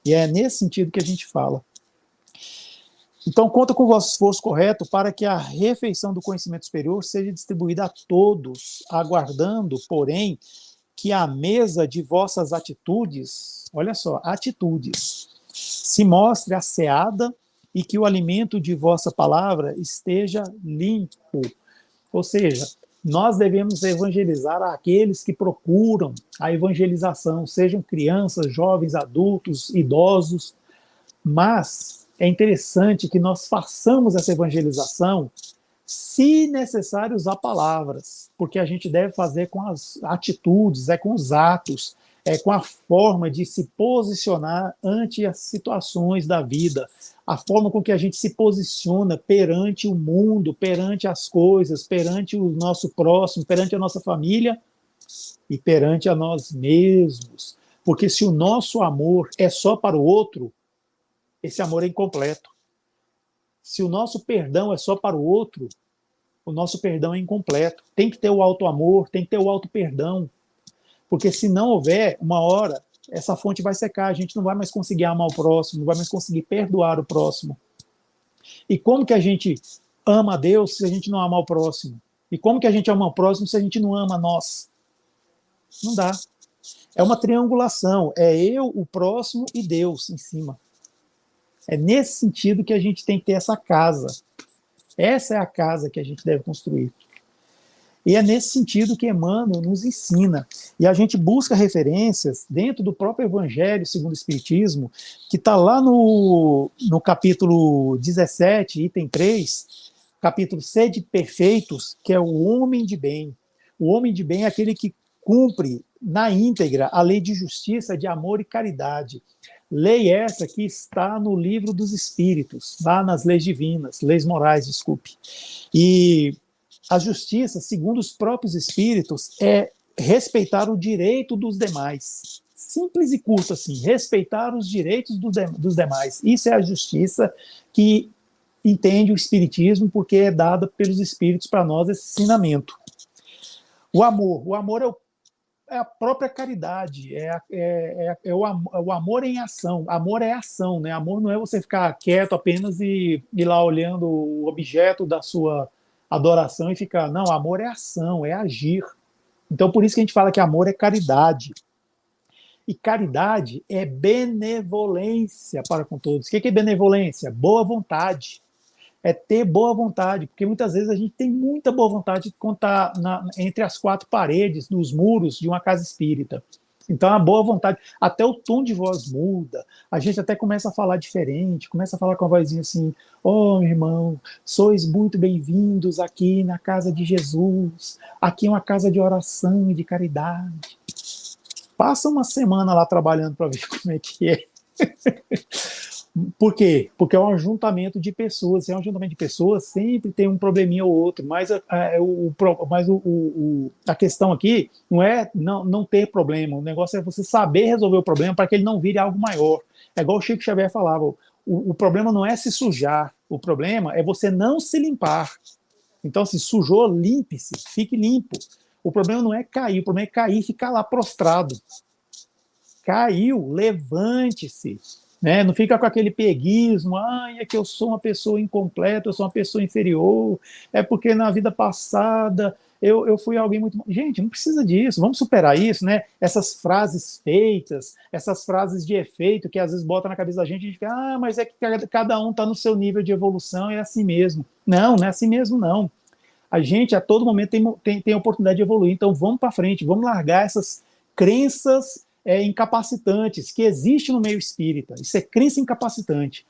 E é nesse sentido que a gente fala. Então, conta com o vosso esforço correto para que a refeição do conhecimento superior seja distribuída a todos, aguardando, porém, que a mesa de vossas atitudes, olha só, atitudes, se mostre asseada e que o alimento de vossa palavra esteja limpo. Ou seja, nós devemos evangelizar aqueles que procuram a evangelização, sejam crianças, jovens, adultos, idosos, mas é interessante que nós façamos essa evangelização, se necessário usar palavras, porque a gente deve fazer com as atitudes, com os atos, com a forma de se posicionar ante as situações da vida, a forma com que a gente se posiciona perante o mundo, perante as coisas, perante o nosso próximo, perante a nossa família e perante a nós mesmos. Porque se o nosso amor é só para o outro, esse amor é incompleto. Se o nosso perdão é só para o outro, o nosso perdão é incompleto. Tem que ter o auto-amor, tem que ter o auto-perdão. Porque se não houver, uma hora, essa fonte vai secar, a gente não vai mais conseguir amar o próximo, não vai mais conseguir perdoar o próximo. E como que a gente ama a Deus se a gente não ama o próximo? E como que a gente ama o próximo se a gente não ama nós? Não dá. É uma triangulação. É eu, o próximo e Deus em cima. É nesse sentido que a gente tem que ter essa casa. Essa é a casa que a gente deve construir. E é nesse sentido que Emmanuel nos ensina. E a gente busca referências dentro do próprio Evangelho segundo o Espiritismo, que está lá no capítulo 17, item 3, capítulo Sede Perfeitos, que é o homem de bem. O homem de bem é aquele que cumpre na íntegra a lei de justiça, de amor e caridade. Lei essa que está no livro dos Espíritos, lá nas leis divinas, leis morais, desculpe. E a justiça, segundo os próprios Espíritos, é respeitar o direito dos demais. Simples e curto assim, respeitar os direitos dos demais. Isso é a justiça que entende o Espiritismo, porque é dada pelos Espíritos para nós esse ensinamento. O amor é a própria caridade, é o amor em ação. Amor é ação, né? Amor não é você ficar quieto apenas e ir lá olhando o objeto da sua adoração e ficar. Não, amor é ação, é agir. Então, por isso que a gente fala que amor é caridade. E caridade é benevolência para com todos. O que é benevolência? Boa vontade. É ter boa vontade, porque muitas vezes a gente tem muita boa vontade quando está entre as quatro paredes dos muros de uma casa espírita. Então, a boa vontade, até o tom de voz muda, a gente até começa a falar diferente, começa a falar com a vozinha assim: oh, irmão, sois muito bem-vindos aqui na casa de Jesus, aqui é uma casa de oração e de caridade. Passa uma semana lá trabalhando para ver como é que é. Por quê? Porque é um ajuntamento de pessoas. Se é um ajuntamento de pessoas, sempre tem um probleminha ou outro. Mas a questão aqui não é não ter problema. O negócio é você saber resolver o problema para que ele não vire algo maior. É igual o Chico Xavier falava: o problema não é se sujar, o problema é você não se limpar. Então, se sujou, limpe-se, fique limpo. O problema não é cair, o problema é cair e ficar lá prostrado. Caiu, levante-se. Né? Não fica com aquele peguismo, é que eu sou uma pessoa incompleta, eu sou uma pessoa inferior, é porque na vida passada eu fui alguém muito... Gente, não precisa disso, vamos superar isso, né? Essas frases feitas, essas frases de efeito que às vezes botam na cabeça da gente, a gente fica, mas é que cada um está no seu nível de evolução, é assim mesmo. Não, não é assim mesmo, não. A gente, a todo momento, tem a oportunidade de evoluir, então vamos para frente, vamos largar essas crenças incapacitantes que existem no meio espírita. Isso é crença incapacitante.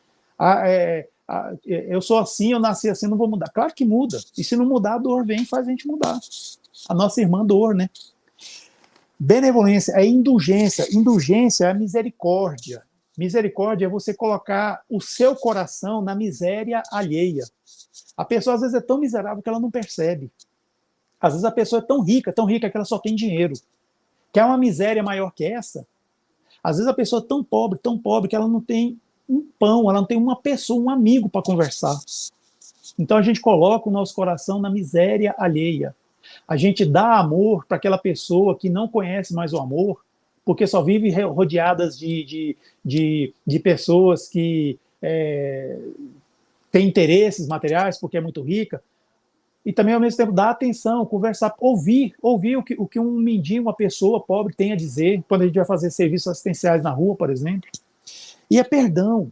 Eu sou assim, eu nasci assim, não vou mudar. Claro que muda. E se não mudar, a dor vem e faz a gente mudar. A nossa irmã dor, né? Benevolência é indulgência. Indulgência é a misericórdia. Misericórdia é você colocar o seu coração na miséria alheia. A pessoa, às vezes, é tão miserável que ela não percebe. Às vezes, a pessoa é tão rica que ela só tem dinheiro. Quer uma miséria maior que essa? Às vezes a pessoa é tão pobre, que ela não tem um pão, ela não tem uma pessoa, um amigo para conversar. Então a gente coloca o nosso coração na miséria alheia. A gente dá amor para aquela pessoa que não conhece mais o amor, porque só vive rodeadas de pessoas que têm interesses materiais, porque é muito rica. E também, ao mesmo tempo, dar atenção, conversar, ouvir o que um mendigo, uma pessoa pobre tem a dizer, quando a gente vai fazer serviços assistenciais na rua, por exemplo. E é perdão.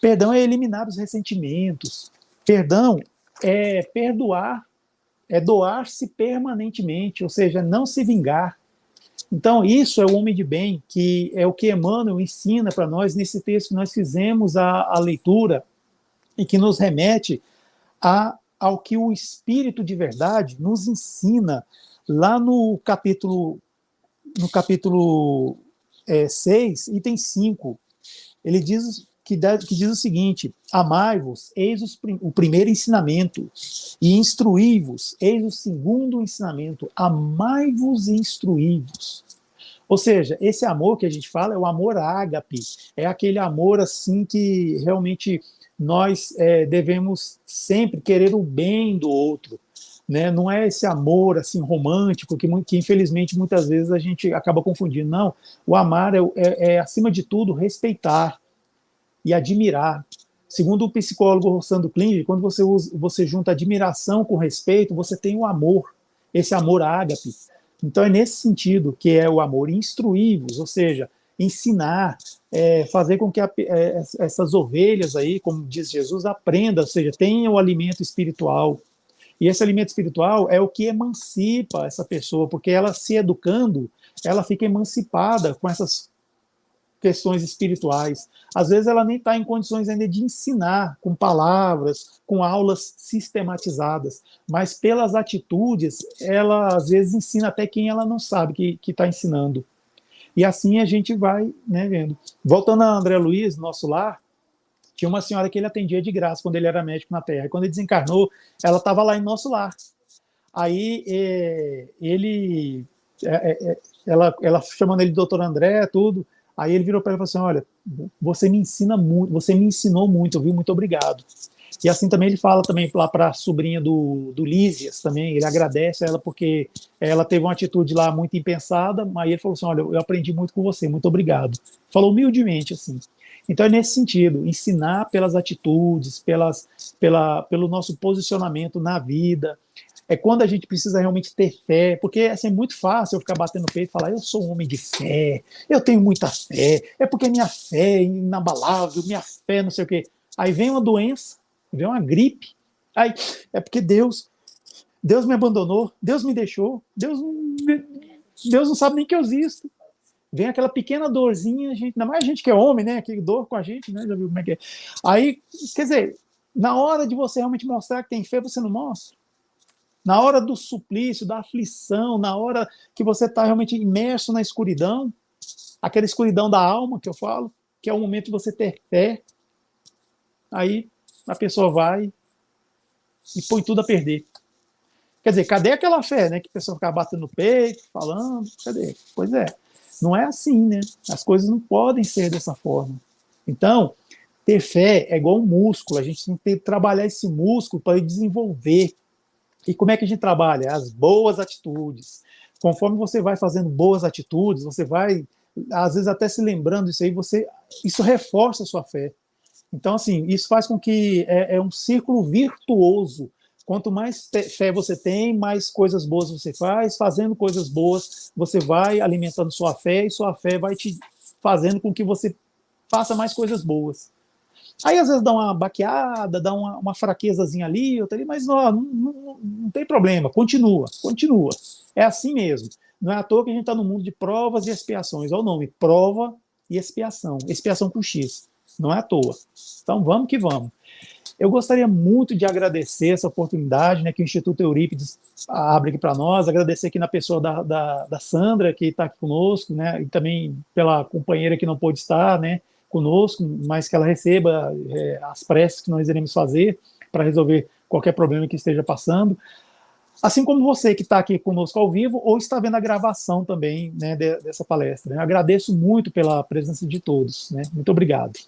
Perdão é eliminar os ressentimentos. Perdão é perdoar, é doar-se permanentemente, ou seja, não se vingar. Então, isso é o homem de bem, que é o que Emmanuel ensina para nós nesse texto que nós fizemos a leitura e que nos remete ao que o Espírito de Verdade nos ensina lá no capítulo 6, item 5. Ele diz que diz o seguinte: amai-vos, eis o primeiro ensinamento, e instruí-vos, eis o segundo ensinamento. Amai-vos e instruí-vos. Ou seja, esse amor que a gente fala é o amor ágape, é aquele amor assim que realmente nós devemos sempre querer o bem do outro, né? Não é esse amor assim romântico que infelizmente muitas vezes a gente acaba confundindo. Não, o amar é acima de tudo respeitar e admirar. Segundo o psicólogo Rossando Klinger, quando você junta admiração com respeito, você tem o amor, esse amor ágape. Então é nesse sentido que é o amor, instruí-vos, ou seja, ensinar, fazer com que essas ovelhas aí, como diz Jesus, aprendam, ou seja, tenham o alimento espiritual. E esse alimento espiritual é o que emancipa essa pessoa, porque ela se educando, ela fica emancipada com essas questões espirituais. Às vezes ela nem está em condições ainda de ensinar com palavras, com aulas sistematizadas, mas pelas atitudes, ela às vezes ensina até quem ela não sabe que está ensinando. E assim a gente vai, né, vendo. Voltando a André Luiz, nosso lar, tinha uma senhora que ele atendia de graça quando ele era médico na Terra. E quando ele desencarnou, ela estava lá em nosso lar. Aí ele, ela chamando ele de doutor André, tudo. Aí ele virou para ela e falou assim: olha, você me ensina muito, você me ensinou muito, viu? Muito obrigado. E assim também ele fala também lá para a sobrinha do Lísias também, ele agradece a ela porque ela teve uma atitude lá muito impensada, mas ele falou assim: olha, eu aprendi muito com você, muito obrigado. Falou humildemente assim. Então é nesse sentido, ensinar pelas atitudes, pelo nosso posicionamento na vida. É quando a gente precisa realmente ter fé, porque assim, é muito fácil eu ficar batendo no peito e falar: eu sou um homem de fé, eu tenho muita fé, é porque minha fé é inabalável, minha fé não sei o quê. Aí vem uma doença, vem uma gripe, aí é porque Deus me abandonou, Deus me deixou, Deus não sabe nem que eu existo. Vem aquela pequena dorzinha, ainda mais a gente que é homem, né? Que dor com a gente, né? Já viu como é que é? Aí, quer dizer, na hora de você realmente mostrar que tem fé, você não mostra. Na hora do suplício, da aflição, na hora que você está realmente imerso na escuridão, aquela escuridão da alma que eu falo, que é o momento de você ter fé, aí a pessoa vai e põe tudo a perder. Quer dizer, cadê aquela fé, né? Que a pessoa fica batendo no peito, falando, cadê? Pois é, não é assim, né? As coisas não podem ser dessa forma. Então, ter fé é igual um músculo, a gente tem que trabalhar esse músculo para desenvolver. E como é que a gente trabalha? As boas atitudes. Conforme você vai fazendo boas atitudes, você vai, às vezes, até se lembrando disso aí, isso reforça a sua fé. Então, assim, isso faz com que é um círculo virtuoso. Quanto mais fé você tem, mais coisas boas você faz. Fazendo coisas boas, você vai alimentando sua fé e sua fé vai te fazendo com que você faça mais coisas boas. Aí, às vezes, dá uma baqueada, dá uma fraquezazinha ali, outra ali, mas não tem problema, continua. É assim mesmo. Não é à toa que a gente está no mundo de provas e expiações. Olha o nome, prova e expiação. Expiação com X. Não é à toa. Então, vamos que vamos. Eu gostaria muito de agradecer essa oportunidade, né, que o Instituto Eurípides abre aqui para nós, agradecer aqui na pessoa da Sandra, que está aqui conosco, né, e também pela companheira que não pôde estar, né, conosco, mas que ela receba as preces que nós iremos fazer para resolver qualquer problema que esteja passando. Assim como você que está aqui conosco ao vivo ou está vendo a gravação também, né, dessa palestra. Eu agradeço muito pela presença de todos. Né? Muito obrigado.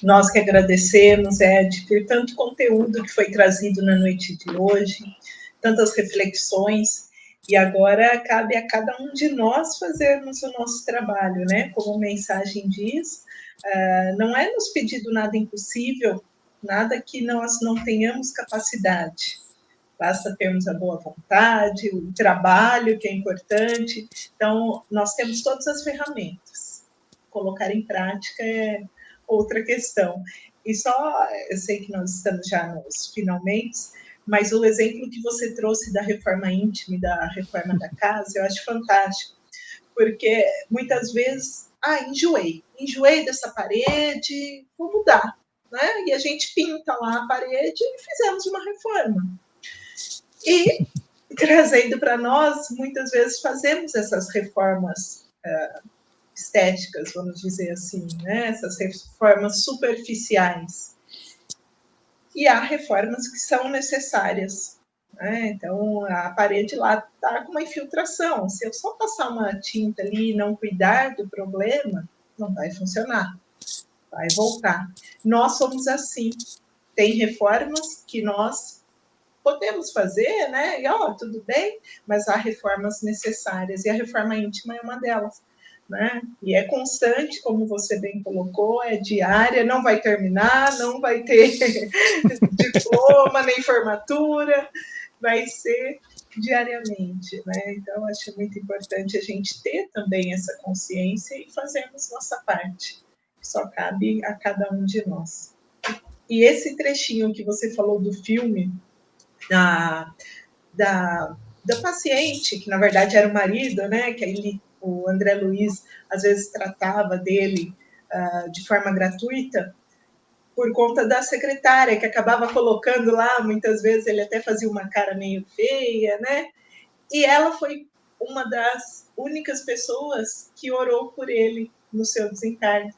Nós que agradecemos, Ed, por tanto conteúdo que foi trazido na noite de hoje, tantas reflexões, e agora cabe a cada um de nós fazermos o nosso trabalho, né? Como a mensagem diz, não é nos pedido nada impossível, nada que nós não tenhamos capacidade. Basta termos a boa vontade, o trabalho, que é importante. Então, nós temos todas as ferramentas. Colocar em prática é outra questão. E só, eu sei que nós estamos já nos finalmente, mas o exemplo que você trouxe da reforma íntima e da reforma da casa, eu acho fantástico, porque muitas vezes, enjoei dessa parede, vou mudar, né? E a gente pinta lá a parede e fizemos uma reforma. E, trazendo para nós, muitas vezes fazemos essas reformas estéticas, vamos dizer assim, né? Essas reformas superficiais. E há reformas que são necessárias. Né? Então, a parede lá está com uma infiltração. Se eu só passar uma tinta ali e não cuidar do problema, não vai funcionar. Vai voltar. Nós somos assim. Tem reformas que nós podemos fazer, né? E, tudo bem, mas há reformas necessárias. E a reforma íntima é uma delas. né? E é constante, como você bem colocou, é diária, não vai terminar, não vai ter diploma nem formatura, vai ser diariamente, né? Então, acho muito importante a gente ter também essa consciência e fazermos nossa parte, que só cabe a cada um de nós. E esse trechinho que você falou do filme, da paciente, que na verdade era o marido, né? Que ele, o André Luiz, às vezes tratava dele de forma gratuita, por conta da secretária, que acabava colocando lá, muitas vezes ele até fazia uma cara meio feia, né? E ela foi uma das únicas pessoas que orou por ele no seu desencarne,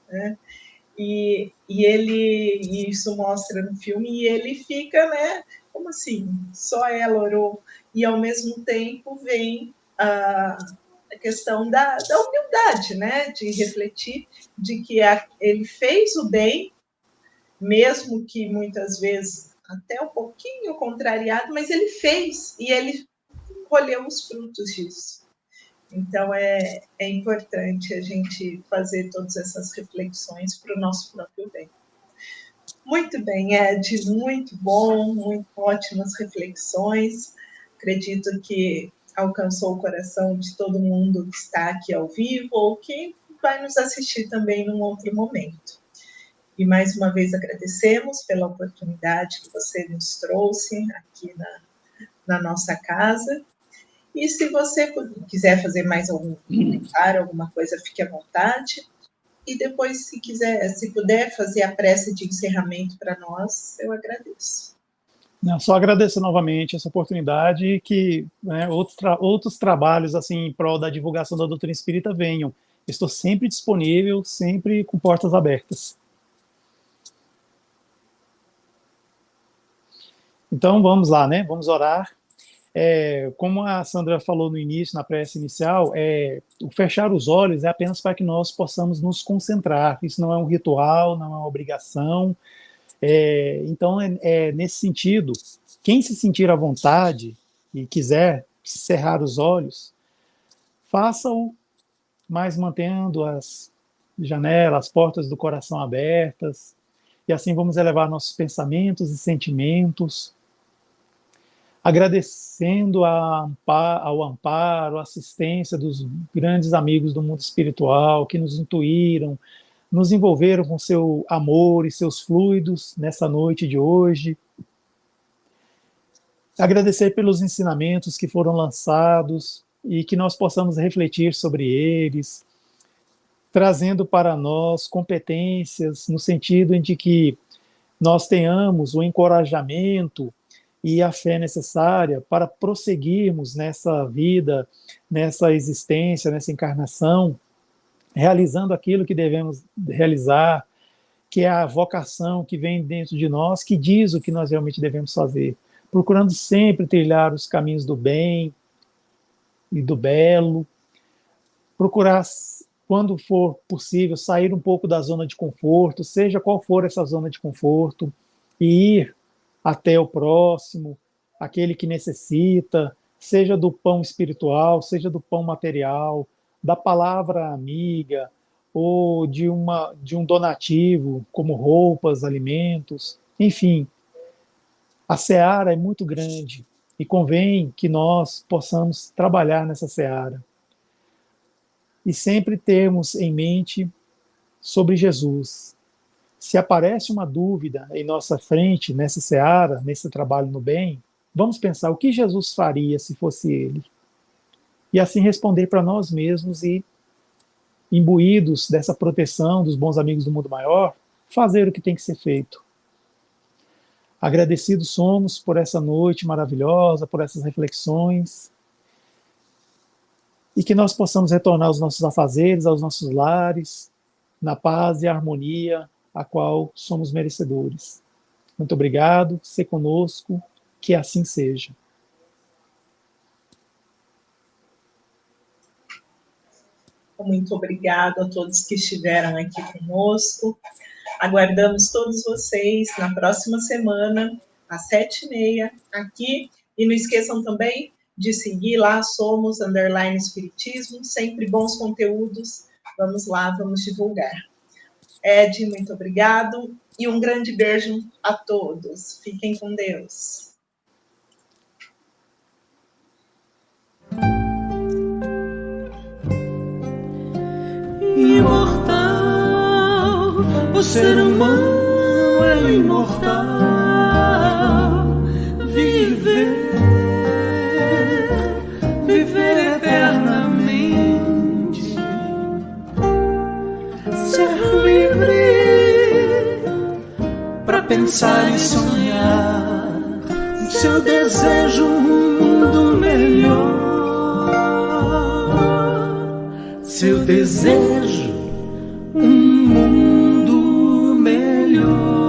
né? E isso mostra no filme, e ele fica, né? Como assim? Só ela orou. E ao mesmo tempo vem a questão da humildade, né? De refletir de que ele fez o bem, mesmo que muitas vezes até um pouquinho contrariado, mas ele fez e ele colheu os frutos disso. Então, é importante a gente fazer todas essas reflexões para o nosso próprio bem. Muito bem, Ed, muito bom, muito ótimas reflexões. Acredito que alcançou o coração de todo mundo que está aqui ao vivo ou que vai nos assistir também num outro momento. E mais uma vez agradecemos pela oportunidade que você nos trouxe aqui na nossa casa. E se você quiser fazer mais algum comentário, alguma coisa, fique à vontade. E depois, se puder fazer a prece de encerramento para nós, eu agradeço. Não, só agradecer novamente essa oportunidade e que, né, outros trabalhos assim em prol da divulgação da doutrina espírita venham. Estou sempre disponível, sempre com portas abertas. Então vamos lá, né? Vamos orar. Como a Sandra falou no início, na prece inicial, o fechar os olhos é apenas para que nós possamos nos concentrar. Isso não é um ritual, não é uma obrigação. Então, nesse sentido, quem se sentir à vontade e quiser cerrar os olhos, faça-o, mas mantendo as janelas, as portas do coração abertas, e assim vamos elevar nossos pensamentos e sentimentos, agradecendo ao amparo, à assistência dos grandes amigos do mundo espiritual que nos intuíram, nos envolveram com seu amor e seus fluidos nessa noite de hoje. Agradecer pelos ensinamentos que foram lançados e que nós possamos refletir sobre eles, trazendo para nós competências no sentido de que nós tenhamos o encorajamento e a fé necessária para prosseguirmos nessa vida, nessa existência, nessa encarnação, realizando aquilo que devemos realizar, que é a vocação que vem dentro de nós, que diz o que nós realmente devemos fazer, procurando sempre trilhar os caminhos do bem e do belo, procurar, quando for possível, sair um pouco da zona de conforto, seja qual for essa zona de conforto, e ir até o próximo, aquele que necessita, seja do pão espiritual, seja do pão material, da palavra amiga, ou de um donativo, como roupas, alimentos, enfim. A seara é muito grande e convém que nós possamos trabalhar nessa seara. E sempre termos em mente sobre Jesus. Se aparece uma dúvida em nossa frente, nessa seara, nesse trabalho no bem, vamos pensar o que Jesus faria se fosse ele. E assim responder para nós mesmos e, imbuídos dessa proteção dos bons amigos do mundo maior, fazer o que tem que ser feito. Agradecidos somos por essa noite maravilhosa, por essas reflexões, e que nós possamos retornar aos nossos afazeres, aos nossos lares, na paz e harmonia a qual somos merecedores. Muito obrigado, se conosco, que assim seja. Muito obrigado a todos que estiveram aqui conosco. Aguardamos todos vocês na próxima semana, às 7h30, aqui. E não esqueçam também de seguir lá, somos_espiritismo, sempre bons conteúdos. Vamos lá, vamos divulgar. Ed, muito obrigado e um grande beijo a todos. Fiquem com Deus. Imortal, o ser humano é imortal. Viver eternamente, ser livre para pensar e sonhar seu desejo, um mundo melhor. Seu desejo, um mundo melhor.